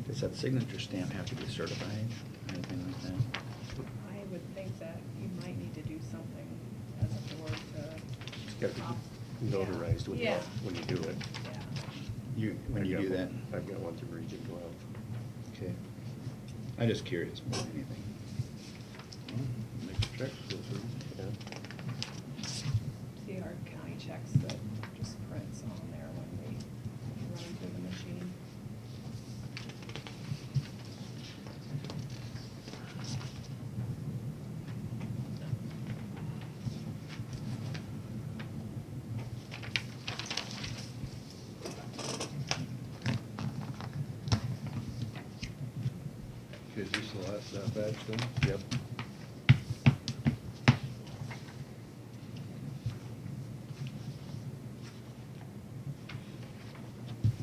E: Does that signature stamp have to be certified, or anything like that?
I: I would think that you might need to do something as a board to.
D: It's got to be notarized when you,
I: Yeah.
D: when you do it.
I: Yeah.
E: When you
D: I've
E: do
D: got
E: that?
D: one- I've got one through Region 12.
E: Okay. I'm just curious more than anything.
H: Well, Make checks go through.
D: Yeah.
I: See our county checks that just prints on there when we run them through the machine.
H: Okay, is this the last, that batch then?
D: Yep.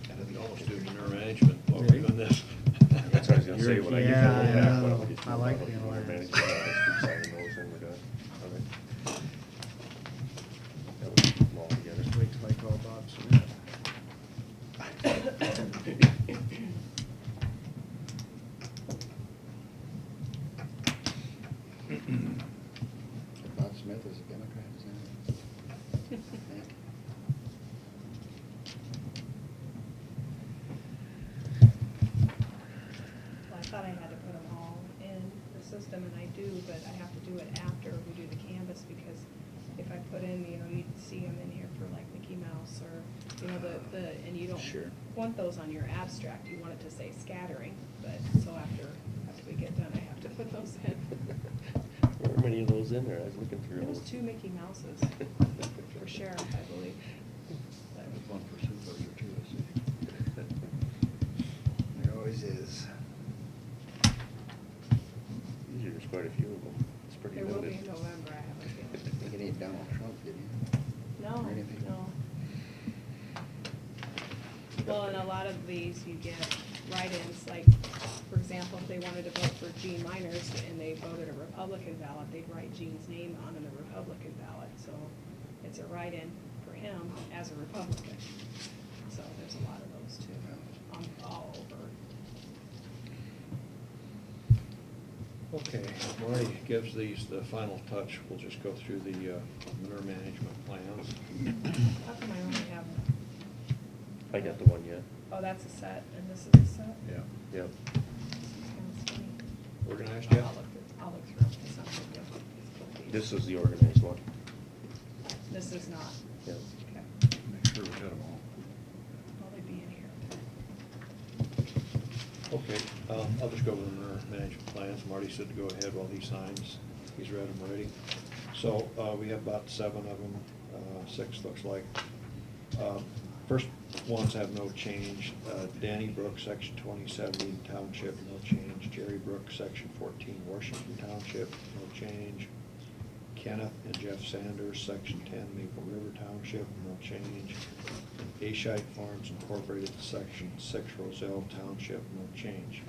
B: And we almost do manure management while we're doing this.
D: That's what I was gonna say, when I get
G: Yeah,
D: done with that,
G: I
D: what
G: know.
D: I'll just
G: I
D: move
G: like
D: on to
G: being
D: the
G: lawyers.
D: management, I'll just keep signing those and we're done. All right. That would keep them all together.
G: Just wait till I call Bob Smith.
E: Bob Smith is a Democrat, is that?
I: Well, I thought I had to put them all in the system, and I do, but I have to do it after we do the canvas, because if I put in, you'd see them in here for like Mickey Mouse, or, and you don't
E: Sure.
I: want those on your abstract, you want it to say scattering, but, so after we get done, I have to put those in.
D: There were many of those in there, I was looking through.
I: There was
D: them.
I: 2 Mickey Mouses for sheriff, I believe.
H: There's one for supervisor too, I see.
E: There always is.
D: Usually there's quite a few of them. It's pretty
I: There will be
D: limited.
I: in November, I have a
E: I
I: feeling.
E: think it ain't Donald Trump, did you?
I: No,
E: Or anything?
I: no. Well, and a lot of these you get write-ins, like, for example, if they wanted to vote for Gene Miners and they voted a Republican ballot, they'd write Gene's name on the Republican ballot, so it's a write-in for him as a Republican. So there's a lot of those too, all over.
B: Okay, Marty gives these the final touch. We'll just go through the manure management plans.
I: How come I only have,
D: I got the one yet.
I: oh, that's a set, and this is a set?
H: Yeah.
D: Yep.
I: Sounds funny.
B: Organized
I: I'll
B: yet?
I: I'll look through them, it's not a big deal.
D: This is the organized one.
I: This is not,
D: Yep.
I: okay,
H: Make sure we got them all.
I: well, they'd be in here.
B: Okay, I'll just go over the manure management plans. Marty said to go ahead while he signs. He's read them already. So, we have about 7 of them, 6 looks like. First ones have no change. Danny Brook, section 27, Eden Township, no change. Jerry Brook, section 14, Washington Township, no change. Kenneth and Jeff Sanders, section 10, Maple River Township, no change. Ashite Farms Incorporated, section 6, Roselle Township, no change.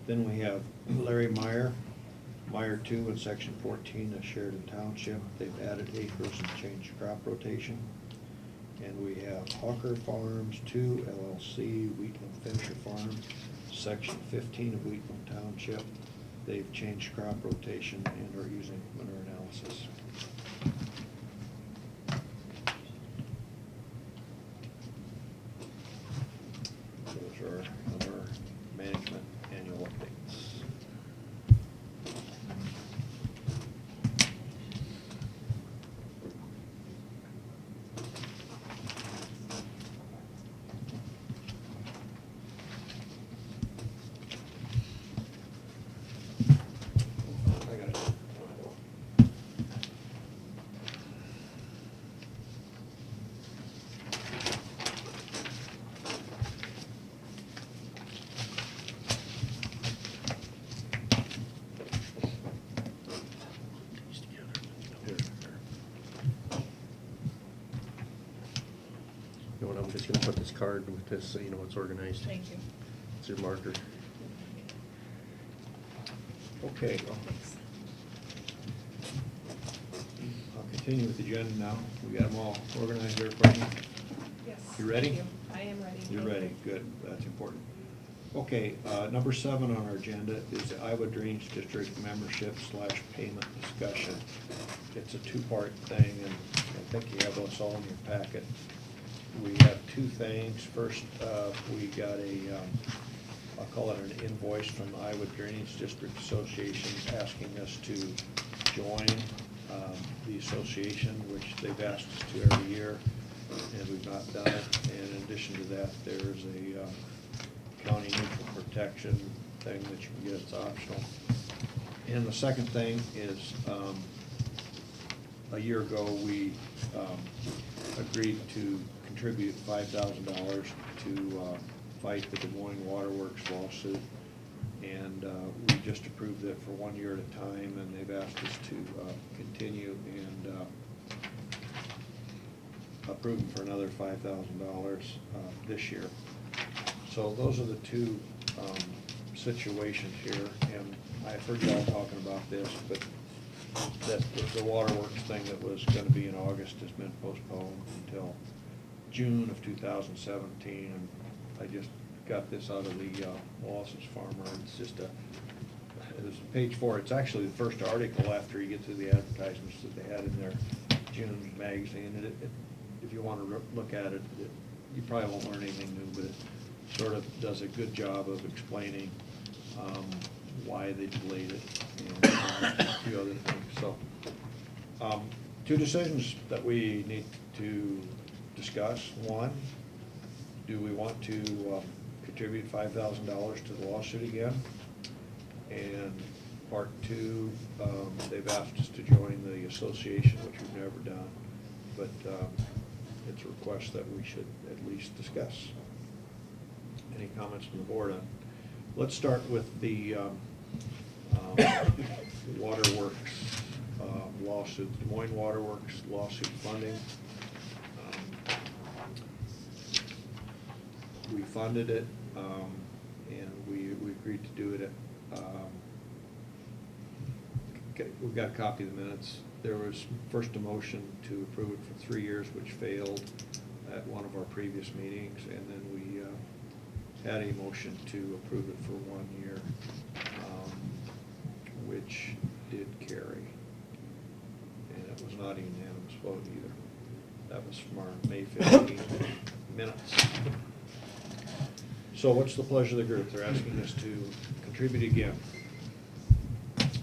B: Then we have Larry Meyer, Meyer 2 in section 14 of Sheridan Township. They've added acres and changed crop rotation. And we have Hawker Farms 2 LLC, Wheatland Fisher Farm, section 15 of Wheatland Township. They've changed crop rotation and are using manure analysis. Those are manure management annual updates. I got it.
D: You know what, I'm just gonna put this card with this, so you know it's organized.
I: Thank you.
D: It's your marker.
B: Okay,
I: Thanks.
B: I'll continue with the agenda now. We got them all organized there for you.
I: Yes.
B: You ready?
I: thank you. I am ready.
B: You're
I: Thank
B: ready,
I: you.
B: good, that's important. Okay, number 7 on our agenda is the Iowa Drainage District membership / payment discussion. It's a 2-part thing, and I think you have those all in your packet. We have 2 things. First, we got I'll call it an invoice from the Iowa Drainage District Association asking us to join the association, which they've asked us to every year, and we've not done it. And in addition to that, there's a county neutral protection thing that you can get, it's optional. And the second thing is, a year ago, we agreed to contribute $5,000 to fight the Des Moines Waterworks lawsuit. And we just approved it for 1 year at a time, and they've asked us to continue and approve them for another $5,000 this year. So those are the 2 situations here, and I've heard y'all talking about this, but that the waterworks thing that was gonna be in August has been postponed until June of 2017, and I just got this out of the Wallace's Farmer. It's just there's page 4. It's actually the first article after you get to the advertisements that they had in their June magazine, and if you want to look at it, you probably won't learn anything new, but it sort of does a good job of explaining why they delayed it and a few other things. So, 2 decisions that we need to discuss. One, do we want to contribute $5,000 to the lawsuit again? And part 2, they've asked us to join the association, which we've never done, but it's a request that we should at least discuss. Any comments from the board on? Let's start with the Waterworks lawsuit, Des Moines Waterworks lawsuit funding. We funded it, and we agreed to do it at, okay, we've got a copy of the minutes. There was first a motion to approve it for 3 years, which failed at one of our previous meetings, and then we had a motion to approve it for 1 year, which did carry. And it was not a unanimous vote either. That was from our May 15 minutes. So what's the pleasure of the group? They're asking us to contribute again.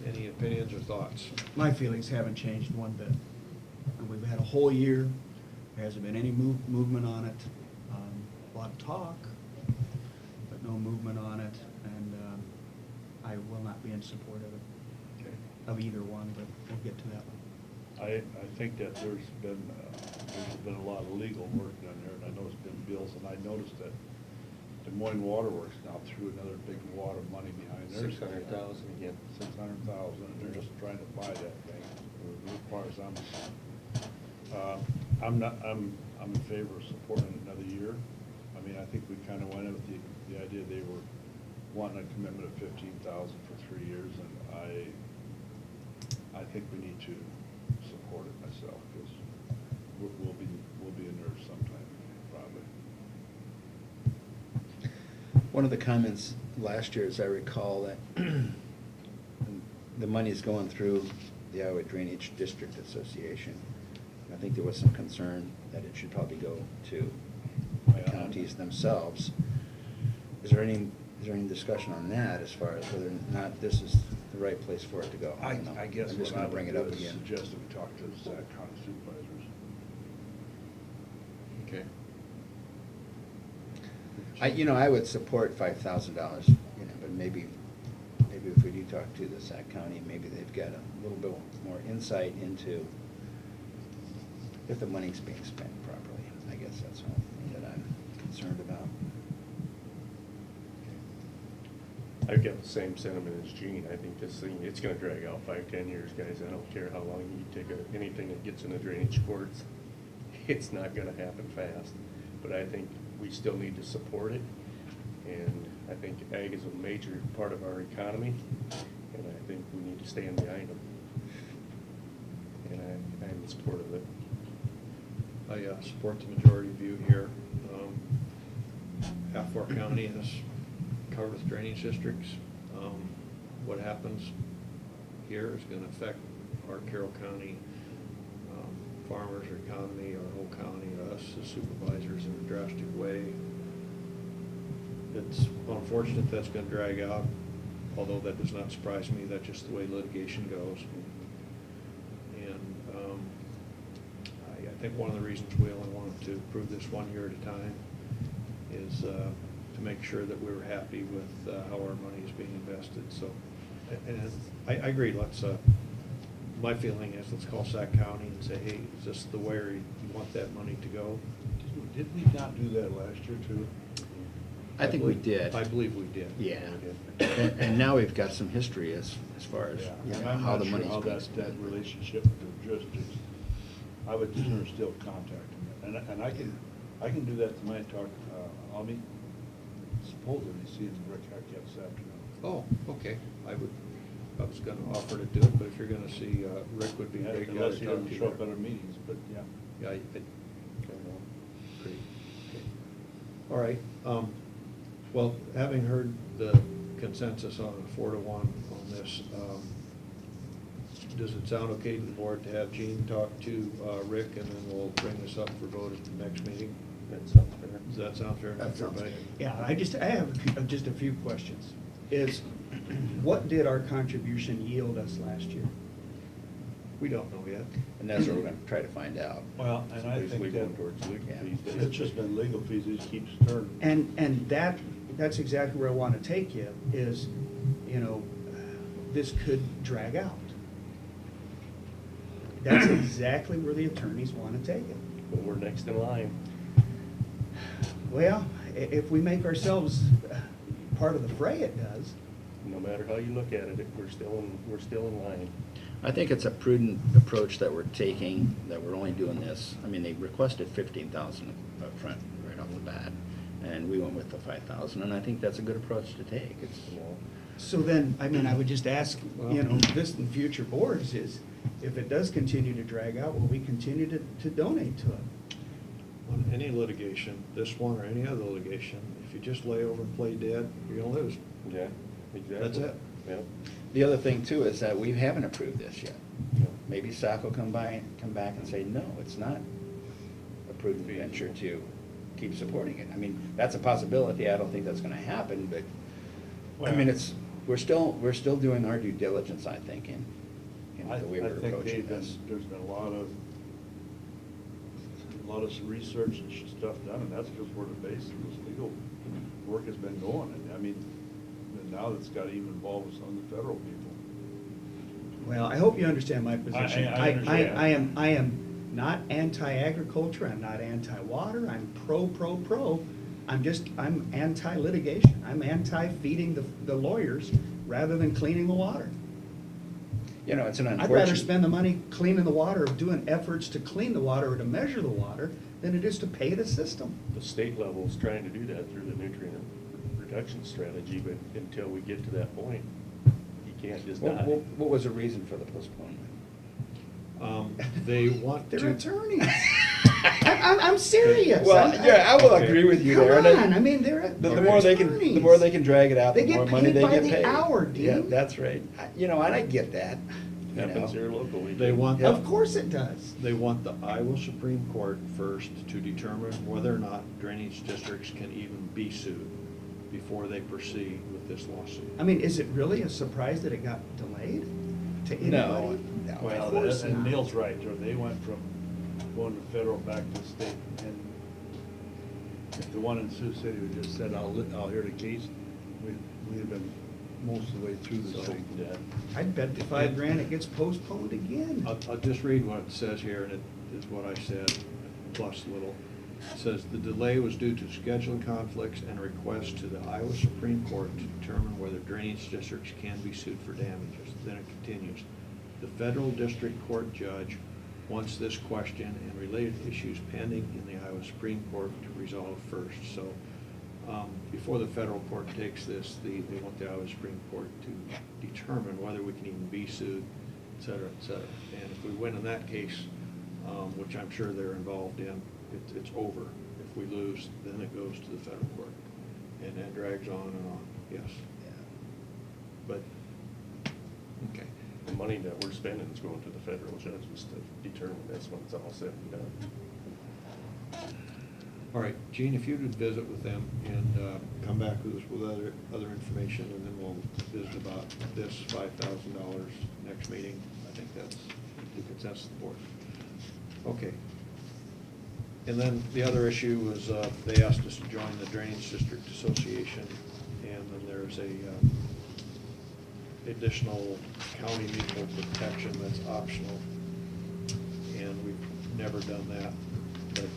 B: Any opinions or thoughts?
G: My feelings haven't changed one bit. We've had a whole year, there hasn't been any movement on it. A lot of talk, but no movement on it, and I will not be in support of it,
B: Okay.
G: of either one, but we'll get to that one.
H: I think that there's been a lot of legal work done there, and I know it's been bills, and I noticed that Des Moines Waterworks now threw another big wad of money behind theirs.
D: 600,000 again.
H: 600,000, and they're just trying to buy that thing, as far as I'm in favor of supporting it another year. I mean, I think we kind of went in with the idea they were wanting a commitment of 15,000 for 3 years, and I think we need to support it myself, because we'll be in there sometime, probably.
E: One of the comments last year, as I recall, that the money's going through the Iowa Drainage District Association. I think there was some concern that it should probably go to the counties themselves. Is there any discussion on that as far as whether or not this is the right place for it to go?
H: I
E: don't know.
H: guess
E: I'm just
H: what I
E: gonna bring
H: would
E: it
H: do
E: up
H: is
E: again.
H: suggest that we talk to the Sac County Supervisors.
B: Okay.
E: I would support $5,000, but maybe if we do talk to the Sac County, maybe they've got a little bit more insight into if the money's being spent properly. I guess that's all that I'm concerned about.
D: I've got the same sentiment as Gene. I think this thing, it's gonna drag out 5-10 years, guys. I don't care how long you take anything that gets in the drainage courts. It's not gonna happen fast. but I think we still need to support it. And I think ag is a major part of our economy, and I think we need to stand behind them. And I'm in support of it.
B: I support the majority view here. Half our county is covered with drainage districts. What happens here is gonna affect our Carroll County farmers, our economy, our whole county, us as supervisors in a drastic way. It's unfortunate that's gonna drag out, although that does not surprise me. That's just the way litigation goes. And I think one of the reasons we only wanted to approve this 1 year at a time is to make sure that we were happy with how our money is being invested. So, and I agree, let's, my feeling is, let's call Sac County and say, hey, is this the way you want that money to go?
H: Did we not do that last year too?
E: I think we did.
B: I believe we did.
E: Yeah. And now we've got some history as far as,
H: Yeah,
E: you know,
H: and I'm
E: how
H: not
E: the
H: sure
E: money's
H: how
E: being
H: that
E: spent.
H: relationship with the jurisdictions. I would just still contact them, and I can do that tonight, I'll meet, supposedly seeing Rick Hackett this afternoon.
B: Oh, okay. I was gonna offer to do it, but if you're gonna see, Rick would be a great guy to talk
H: Unless
B: to.
H: he doesn't show up at
B: there.
H: our meetings, but yeah.
B: Yeah, great. All right, well, having heard the consensus on a 4-1 on this, does it sound okay to the board to have Gene talk to Rick, and then we'll bring this up for vote at the next meeting?
D: That sounds fair.
B: Does that sound fair enough,
J: That sounds
B: everybody?
G: Yeah, I have just a few questions. What did our contribution yield us last year?
B: We don't know yet.
E: And that's what we're gonna try to find out.
H: Well, and I
D: Basically
H: think
D: going
H: that
D: towards legal
E: Yeah.
D: fees.
H: it's just been legal fees, it just keeps turning.
G: And that's exactly where I want to take you, is, you know, this could drag out. That's exactly where the attorneys want to take it.
D: But we're next in line.
G: Well, if we make ourselves part of the fray, it does.
D: No matter how you look at it, we're still in line.
E: I think it's a prudent approach that we're taking, that we're only doing this. I mean, they requested 15,000 up front right off the bat, and we went with the 5,000, and I think that's a good approach to take. It's,
D: You know,
G: So then, I mean, I would just ask, you know, this in future boards is, if it does continue to drag out, will we continue to donate to it?
B: On any litigation, this one or any other litigation, if you just lay over and play dead, you're gonna lose.
D: Yeah, exactly.
B: That's it.
D: Yeah.
E: the other thing too is that we haven't approved this yet.
D: Yeah.
E: Maybe SAC will come back and say, no, it's not a prudent venture to keep supporting it. I mean, that's a possibility. I don't think that's gonna happen, but, I mean, we're still doing our due diligence, I think, in
H: I
E: the way we're
H: think
E: approaching this.
H: there's been a lot of research and stuff done, and that's just where the base of this legal work has been going. And I mean, and now it's got even involved with some of the federal people.
G: Well, I hope you understand my position.
H: I understand.
G: I am not anti-agriculture, I'm not anti-water, I'm pro. I'm anti-litigation. I'm anti-feeding the lawyers rather than cleaning the water.
E: You know, it's an
G: I'd
E: unfortunate.
G: rather spend the money cleaning the water, or doing efforts to clean the water or to measure the water, than it is to pay the system.
D: The state level is trying to do that through the nutrient reduction strategy, but until we get to that point, you can't just die.
E: What was the reason for the postponement?
B: They want to.
G: They're attorneys. I'm serious.
E: Well, yeah, I will
B: Okay.
E: agree with you
G: Come
E: there. And
G: on, I mean, they're
E: The more they can,
G: attorneys.
E: the more they can drag it out,
G: They
E: the
G: get
E: more money
G: paid
E: they
G: by
E: get
G: the
E: paid.
G: hour,
E: Yeah,
G: Dean.
E: that's right. You know, and I get that. you
D: Happens
E: know.
D: here locally.
B: They want.
G: Of course it does.
B: They want the Iowa Supreme Court first to determine whether or not drainage districts can even be sued before they proceed with this lawsuit.
G: I mean, is it really a surprise that it got delayed to anybody?
E: No, no.
H: Well,
G: Of course
H: and
G: not.
H: Neil's right, Joe, they went from going to federal back to state, and if the one in Sioux City would just said, I'll hear the case, we'd have been most of the way through the
D: So,
H: thing.
D: yeah.
G: I'd bet the $5,000 it gets postponed again.
B: I'll just read what it says here, and it is what I said, plus a little. It says, "The delay was due to scheduling conflicts and requests to the Iowa Supreme Court to determine whether drainage districts can be sued for damages." Then it continues, "The federal district court judge wants this question and related issues pending in the Iowa Supreme Court to resolve first. So before the federal court takes this, they want the Iowa Supreme Court to determine whether we can even be sued, et cetera, et cetera. And if we win in that case, which I'm sure they're involved in, it's over. If we lose, then it goes to the federal court. And that drags on and on, yes. But, okay.
D: The money that we're spending is going to the federal judges to determine this when it's all said and done.
B: All right, Gene, if you would visit with them and come back with us with other information, and then we'll visit about this $5,000 next meeting. I think that's the consensus of the board. Okay. And then the other issue was they asked us to join the Drainage District Association, and then there's a additional county mutual protection that's optional, and we've never done that. But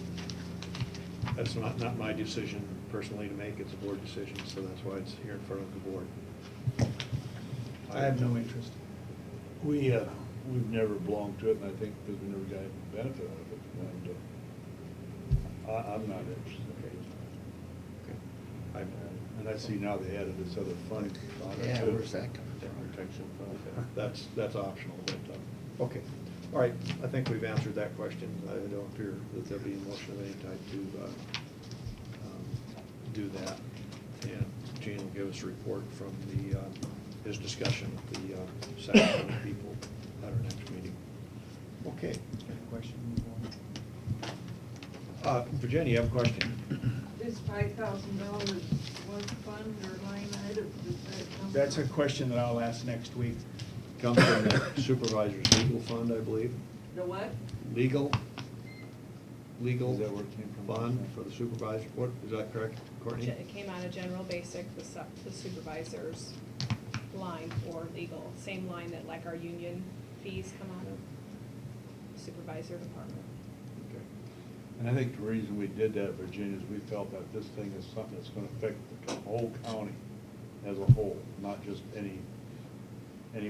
B: that's not my decision personally to make, it's a board decision, so that's why it's here in front of the board.
G: I have no interest.
H: We've never belonged to it, and I think because we never got any benefit out of it, and I'm not interested.
B: Okay.
H: And I see now they added this other fund on it
E: Yeah,
H: too.
E: where's that coming
D: Debt
E: from?
D: protection fund.
B: That's optional, but, okay. All right, I think we've answered that question. I don't appear that there'll be a motion of any type to do that. And Gene will give us a report from his discussion with the Sacramento people at our next meeting. Okay.
G: Question?
B: Virginia, you have a question?
K: This $5,000 one fund or line item, does that come?
G: That's a question that I'll ask next week.
B: Comes from the Supervisors Legal Fund, I believe.
K: The what?
B: Legal
H: Is that where it came from?
B: fund for the supervisor. What, is that correct, Courtney?
I: It came out of general basic, the supervisor's line for legal, same line that like our union fees come out of, supervisor department.
B: Okay.
H: And I think the reason we did that, Virginia, is we felt that this thing is something that's gonna affect the whole county as a whole, not just any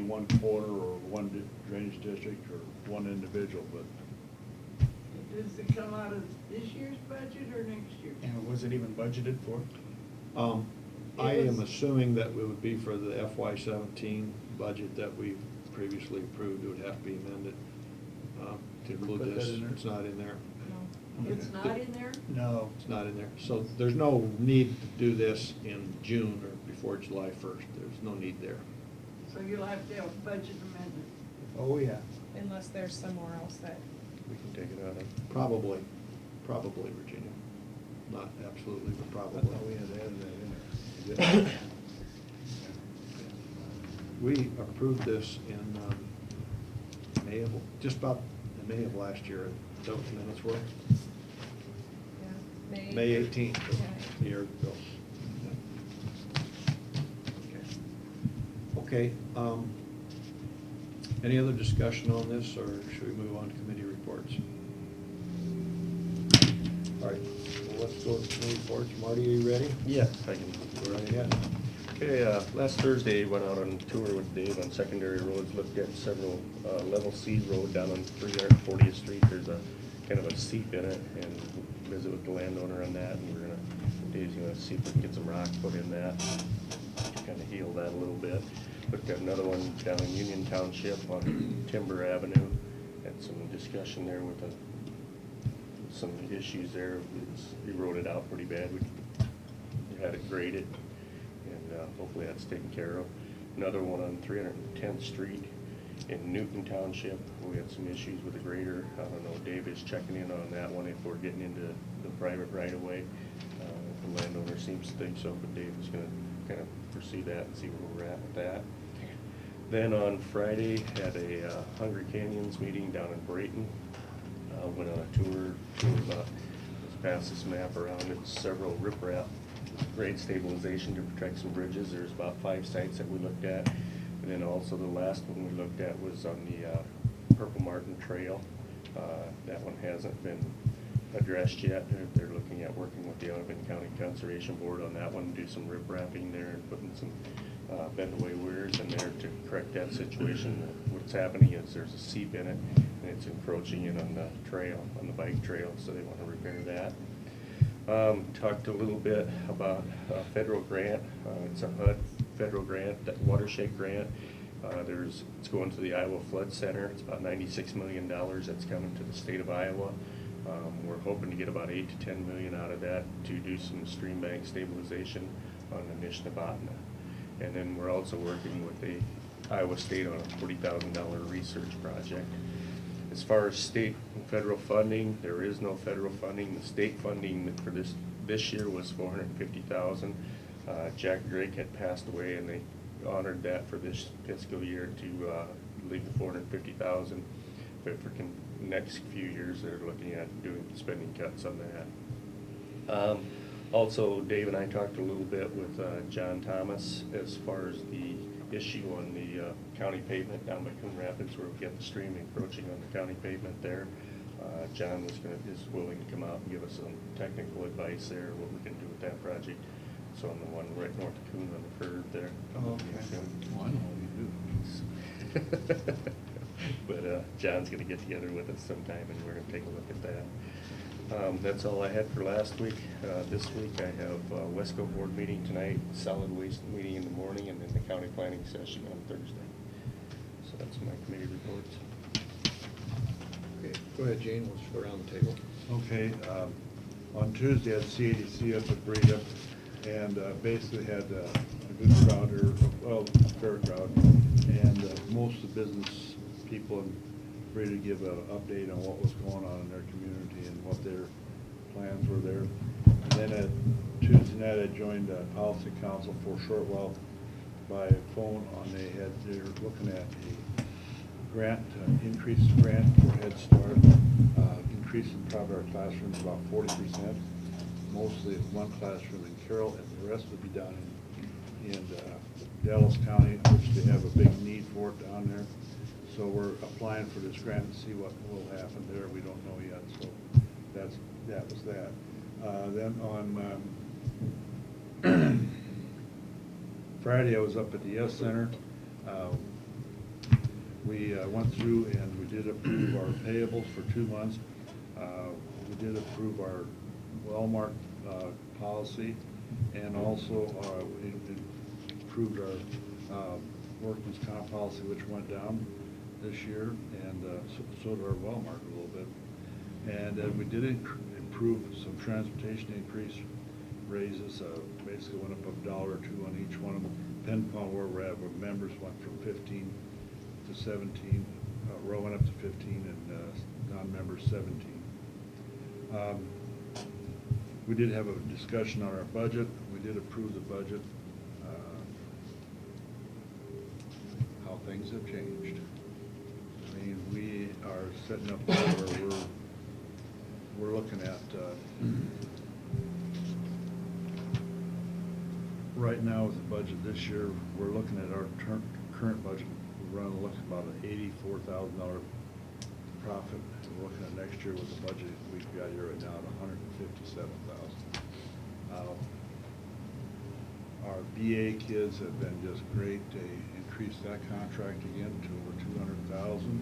H: one quarter or one drainage district or one individual, but
K: Does it come out of this year's budget or next year?
G: And was it even budgeted for?
B: I
K: It
B: am
K: was-
B: assuming that it would be for the FY17 budget that we previously approved. It would have to be amended to
H: Did we
B: include
H: put that
B: this.
H: in there?
B: It's not in there.
I: No.
K: It's not in there?
G: No.
B: It's not in there. So there's no need to do this in June or before July 1st. There's no need there.
K: So you'll have to have a budget amendment.
G: Oh, yeah.
I: Unless there's somewhere else that,
D: We can take it out of.
B: Probably, Virginia. Not absolutely, but
H: I
B: probably.
H: thought we had added that in there.
B: We approved this in May of, just about in May of last year. Is that what the minutes were?
I: yeah,
B: May 18th,
I: Yeah.
B: a year ago. Okay, any other discussion on this, or should we move on to committee reports? All right, well, let's go to committee reports. Marty, are you ready?
D: Yeah, I can.
B: Go right ahead.
D: Okay, last Thursday, went out on tour with Dave on secondary roads, looked at several, level C road down on 340th Street. There's a kind of a seep in it, and visit with the landowner on that, and Dave's gonna see if we can get some rock put in that, to kind of heal that a little bit. Looked at another one down in Union Township on Timber Avenue, had some discussion there with some issues there. He wrote it out pretty bad. We had it graded, and hopefully that's taken care of. Another one on 310th Street in Newton Township, we had some issues with the grader. I don't know, Dave is checking in on that one if we're getting into the private right of way. The landowner seems to think so, but Dave is gonna kind of pursue that and see where we're at with that. Then on Friday, had a Hungry Canyons meeting down in Brayton. Went on a tour about, let's pass this map around. It's several riprap grade stabilization to protect some bridges. There's about 5 sites that we looked at. And then also the last one we looked at was on the Purple Martin Trail. That one hasn't been addressed yet. They're looking at working with the Ogden County Conservation Board on that one, do some riprapping there and putting some bend away weirs in there to correct that situation. What's happening is there's a seep in it, and it's encroaching in on the trail, on the bike trail, so they wanna repair that. Talked a little bit about a federal grant. It's a HUD federal grant, that watershed grant. It's going to the Iowa Flood Center. It's about $96 million that's coming to the state of Iowa. We're hoping to get about 8 to 10 million out of that to do some stream bank stabilization on the Nishnabotna. And then we're also working with the Iowa State on a $40,000 research project. As far as state and federal funding, there is no federal funding. The state funding for this year was $450,000. Jack Drake had passed away, and they honored that for this fiscal year to leave the $450,000. But for next few years, they're looking at doing spending cuts on that. Also, Dave and I talked a little bit with John Thomas as far as the issue on the county pavement down by Coon Rapids, where we get the stream encroaching on the county pavement there. John is willing to come out and give us some technical advice there, what we can do with that project. So on the one right north of Coon on the curve there.
E: Oh, okay.
D: Well, I know what you do. But John's gonna get together with us sometime, and we're gonna take a look at that. That's all I had for last week. This week I have Wesco board meeting tonight, solid waste meeting in the morning, and then the county planning session on Thursday. So that's my committee reports.
B: Okay, go ahead, Gene, let's go around the table.
H: Okay, on Tuesday at CADC up at Breda, and basically had a good crowd, or, well, fair crowd, and most of the business people in Breda give an update on what was going on in their community and what their plans were there. And then at Tuesday night, I joined Policy Council for a short while by phone they're looking at a grant, increase the grant for Head Start, increasing probably our classrooms about 40%, mostly one classroom in Carroll, and the rest would be down in Dallas County, which they have a big need for it down there. So we're applying for this grant and see what will happen there. We don't know yet, so that was that. Then on Friday, I was up at the S Center. We went through and we did approve our payables for 2 months. We did approve our Wellmark policy, and also we improved our workman's comp policy, which went down this year, and so did our Wellmark a little bit. And we did improve some transportation increase raises, basically went up $1 or $2 on each one of them, depending upon where we're at. Where members went from 15 to 17, row went up to 15, and non-members 17. We did have a discussion on our budget. We did approve the budget. How things have changed. I mean, we are setting up where we're looking at right now with the budget this year. We're looking at our current budget. We're running looks about an $84,000 profit. We're looking at next year with the budget we've got here right now at $157,000. Our BA kids have been just great. They increased that contract again to over $200,000.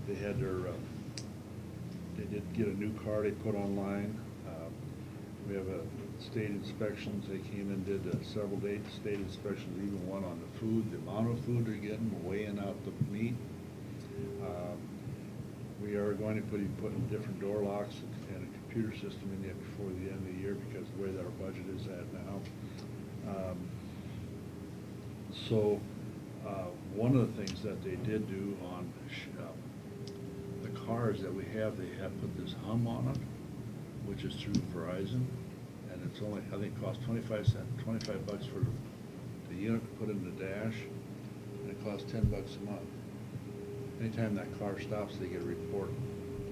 H: They had they did get a new car they put online. We have state inspections. They came and did several state inspections, even one on the food, the amount of food they're getting, weighing out the meat. We are going to be putting different door locks and a computer system in there before the end of the year, because of the way that our budget is at now. One of the things that they did do on the cars that we have, they have put this hum on it, which is through Verizon, and it's only, I think, costs 25 bucks for the unit to put in the dash, and it costs $10 a month. Anytime that car stops, they get a report.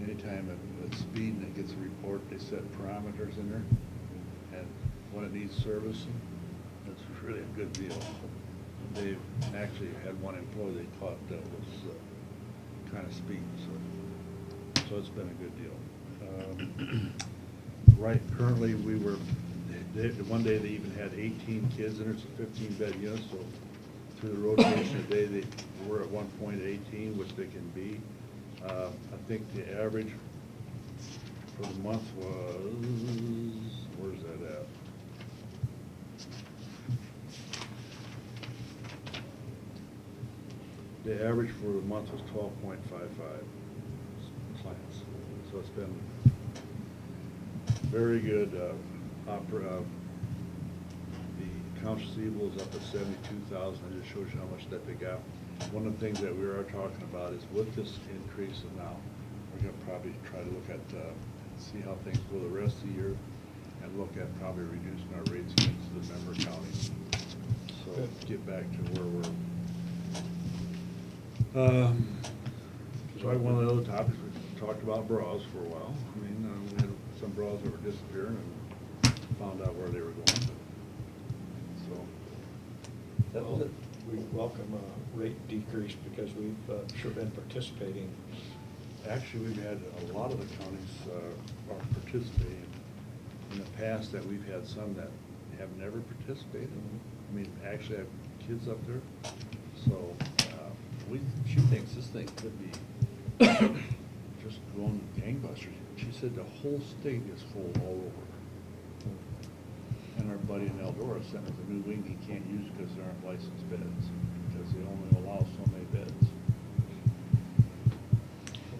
H: Anytime it's speeding, it gets a report. They set parameters in there, and when it needs servicing, it's really a good deal. They've actually had one employee they caught that was kind of speeding, so it's been a good deal. Right, currently one day they even had 18 kids in it, it's a 15-bed unit, so to the rotation today, they were at 1.18, which they can be. I think the average for the month was, where's that at? The average for the month was 12.55 plants. So it's been very good. The accounts receivable is up to 72,000. It just shows you how much that they got. One of the things that we are talking about is with this increase of now, we're gonna probably try to look at, see how things go the rest of the year and look at probably reducing our rates against the member counties. So get back to where we're. So one of the other topics, we talked about bras for a while. I mean, we had some bras that were disappearing and found out where they were going. So. That was it.
B: We welcome a rate decrease because we've sure been participating.
H: Actually, we've had a lot of the counties are participating. In the past, that we've had some that have never participated. I mean, actually have kids up there. So, she thinks this thing could be just going gangbusters. She said the whole state is full all over. And our buddy in Eldora sent us a new wing he can't use because there aren't licensed beds, because they only allow so many beds.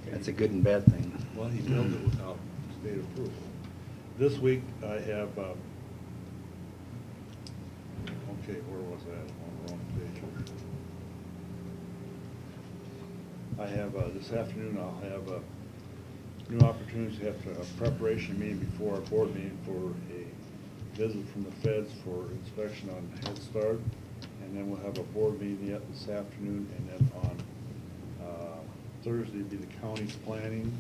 E: That's a good and bad thing.
H: Well, he built it without state approval. This week, I have, okay, where was that? On the wrong page. I have, this afternoon, I'll have new opportunities to have a preparation meeting before our board meeting for a visit from the feds for inspection on Head Start. And then we'll have a board meeting yet this afternoon, and then on Thursday will be the county's planning,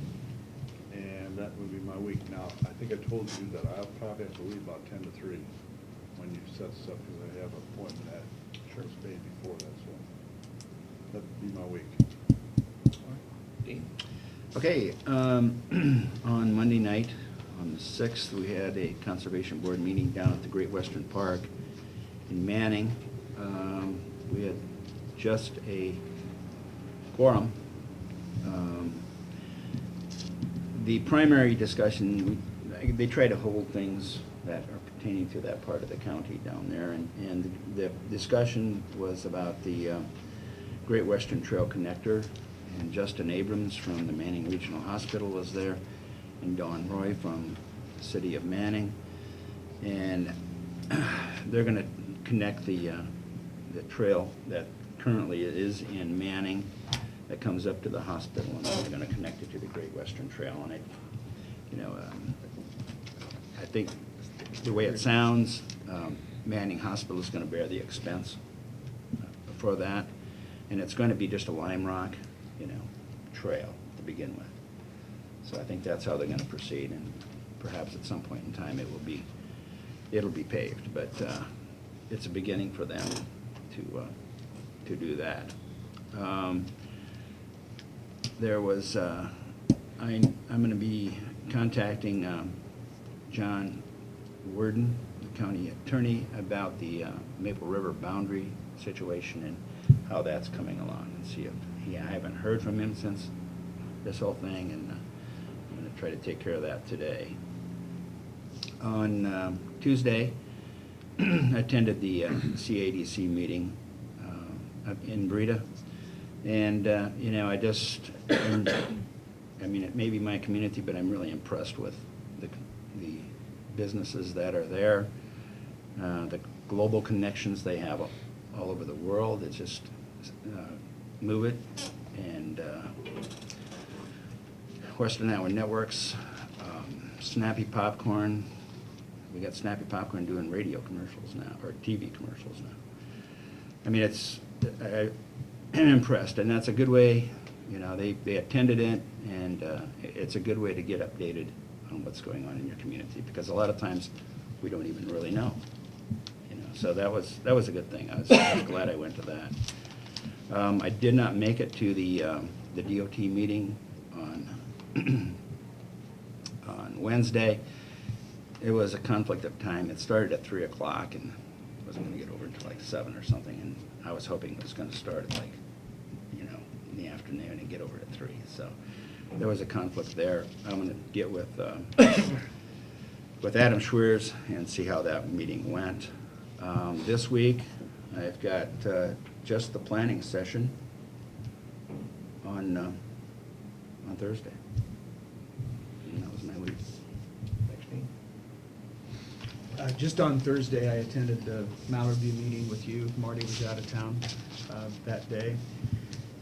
H: and that would be my week. Now, I think I told you that I'll probably have to leave about 10 to 3 when you set this up, because I have an appointment at Sheriff's Bay before that, so that would be my week.
B: Dean?
E: Okay, on Monday night, on the 6th, we had a Conservation Board meeting down at the Great Western Park in Manning. We had just a quorum. The primary discussion, they try to hold things that are pertaining to that part of the county down there, and the discussion was about the Great Western Trail Connector, and Justin Abrams from the Manning Regional Hospital was there, and Dawn Roy from the city of Manning, and they're going to connect the trail that currently is in Manning that comes up to the hospital, and they're going to connect it to the Great Western Trail. And it, I think the way it sounds, Manning Hospital is going to bear the expense for that, and it's going to be just a lime rock, trail to begin with. So I think that's how they're going to proceed, and perhaps at some point in time it'll be paved, but it's a beginning for them to do that. There was I'm going to be contacting John Worden, the county attorney, about the Maple River boundary situation and how that's coming along, and see if I haven't heard from him since this whole thing, and I'm going to try to take care of that today. On Tuesday, I attended the CADC meeting in Breda, and I just, I mean, it may be my community, but I'm really impressed with the businesses that are there, the global connections they have all over the world. It's just move it, and Western Iowa Networks, Snappy Popcorn. We got Snappy Popcorn doing radio commercials now, or TV commercials now. I mean, I'm impressed, and that's a good way. They attended it, and it's a good way to get updated on what's going on in your community, because a lot of times we don't even really know. So that was a good thing. I was glad I went to that. I did not make it to the DOT meeting on on Wednesday. It was a conflict of time. It started at 3 o'clock, and wasn't gonna get over until like 7 or something, and I was hoping it was gonna start at like, you know, in the afternoon and get over at 3, so there was a conflict there. I'm gonna get with Adam Schweers and see how that meeting went. This week, I've got just the planning session on Thursday. And that was my week.
B: Next meeting.
G: Just on Thursday, I attended the Mallard View meeting with you. Marty was out of town that day.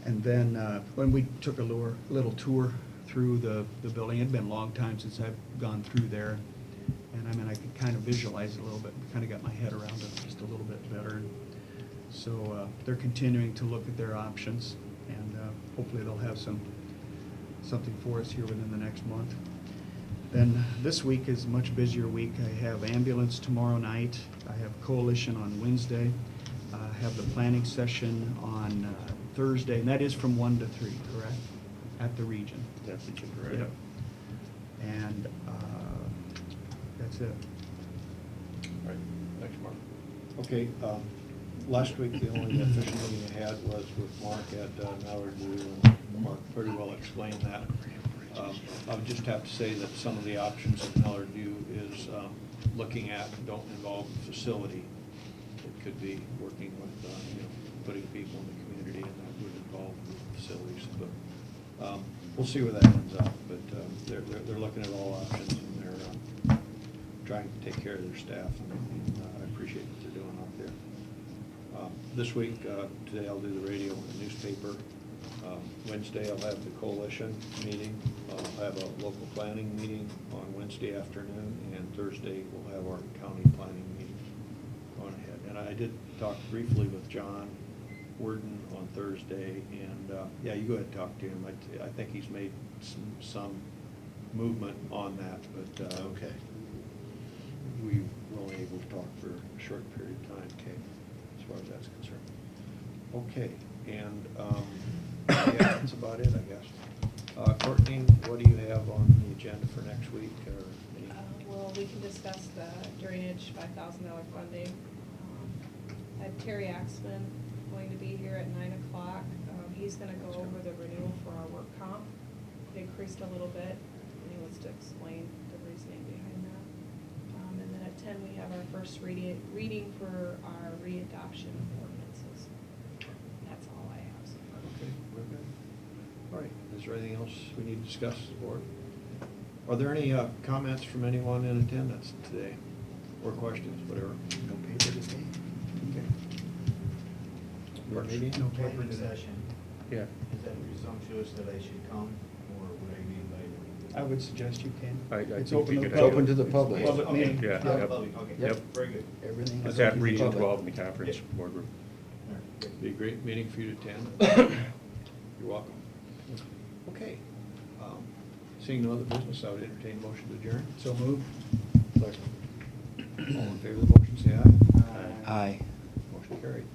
G: And then when we took a little tour through the building, it'd been a long time since I've gone through there. And I mean, I could kind of visualize it a little bit, kind of got my head around it just a little bit better. So they're continuing to look at their options, and hopefully they'll have something for us here within the next month. Then this week is a much busier week. I have ambulance tomorrow night. I have coalition on Wednesday. I have the planning session on Thursday, and that is from 1 to 3, correct? At the region.
D: That's what you're right.
G: Yep. And that's it.
B: All right, thanks, Mark. Okay, last week, the only official meeting I had was with Mark at Mallard View, and Mark pretty well explained that. I would just have to say that some of the options at Mallard View is looking at don't involve the facility. It could be working with, you know, putting people in the community, and that would involve the facilities. But we'll see where that ends up. But they're looking at all options, and they're trying to take care of their staff, and I appreciate what they're doing out there. This week, today I'll do the radio and the newspaper. Wednesday I'll have the coalition meeting. I'll have a local planning meeting on Wednesday afternoon, and Thursday we'll have our county planning meeting going ahead. And I did talk briefly with John Worden on Thursday, and yeah, you go ahead and talk to him. I think he's made some movement on that, but
A: Okay.
B: we were only able to talk for a short period of time, okay, as far as that's concerned. Okay, and yeah, that's about it, I guess. Courtney, what do you have on the agenda for next week, or any?
I: Well, we can discuss the drainage $5,000 funding. I have Terry Axman going to be here at 9 o'clock. He's gonna go over the renewal for our work comp. It increased a little bit, and he wants to explain the reasoning behind that. And then at 10, we have our first reading for our readoption of ordinances. That's all I have so far.
B: Okay, we're good. All right, is there anything else we need to discuss as a board? Are there any comments from anyone in attendance today, or questions, whatever?
A: No paper today?
B: Okay. Board meeting?
G: No paper
L: Planning
G: today.
L: session,
D: Yeah.
L: is that presumptuous that I should come, or would I be invited?
G: I would suggest you can.
D: I
G: It's
D: think
G: open
D: you
G: to
D: could
G: the
D: have
E: Open
G: public.
E: to the public.
G: Public
L: Okay.
G: meeting.
D: Yeah,
L: Not
D: yep.
L: public, okay.
E: Yep.
L: Very good.
E: Everything is
D: It's
E: open
D: at
E: to the
D: Region
E: public.
D: 12 in the conference
L: Yeah.
D: boardroom.
L: All right, good.
B: Be a great meeting for you to attend. You're welcome. Okay. Seeing no other business, I would entertain a motion to adjourn.
G: So moved.
B: All in favor of the motion, say aye.
E: Aye.
B: Motion carried.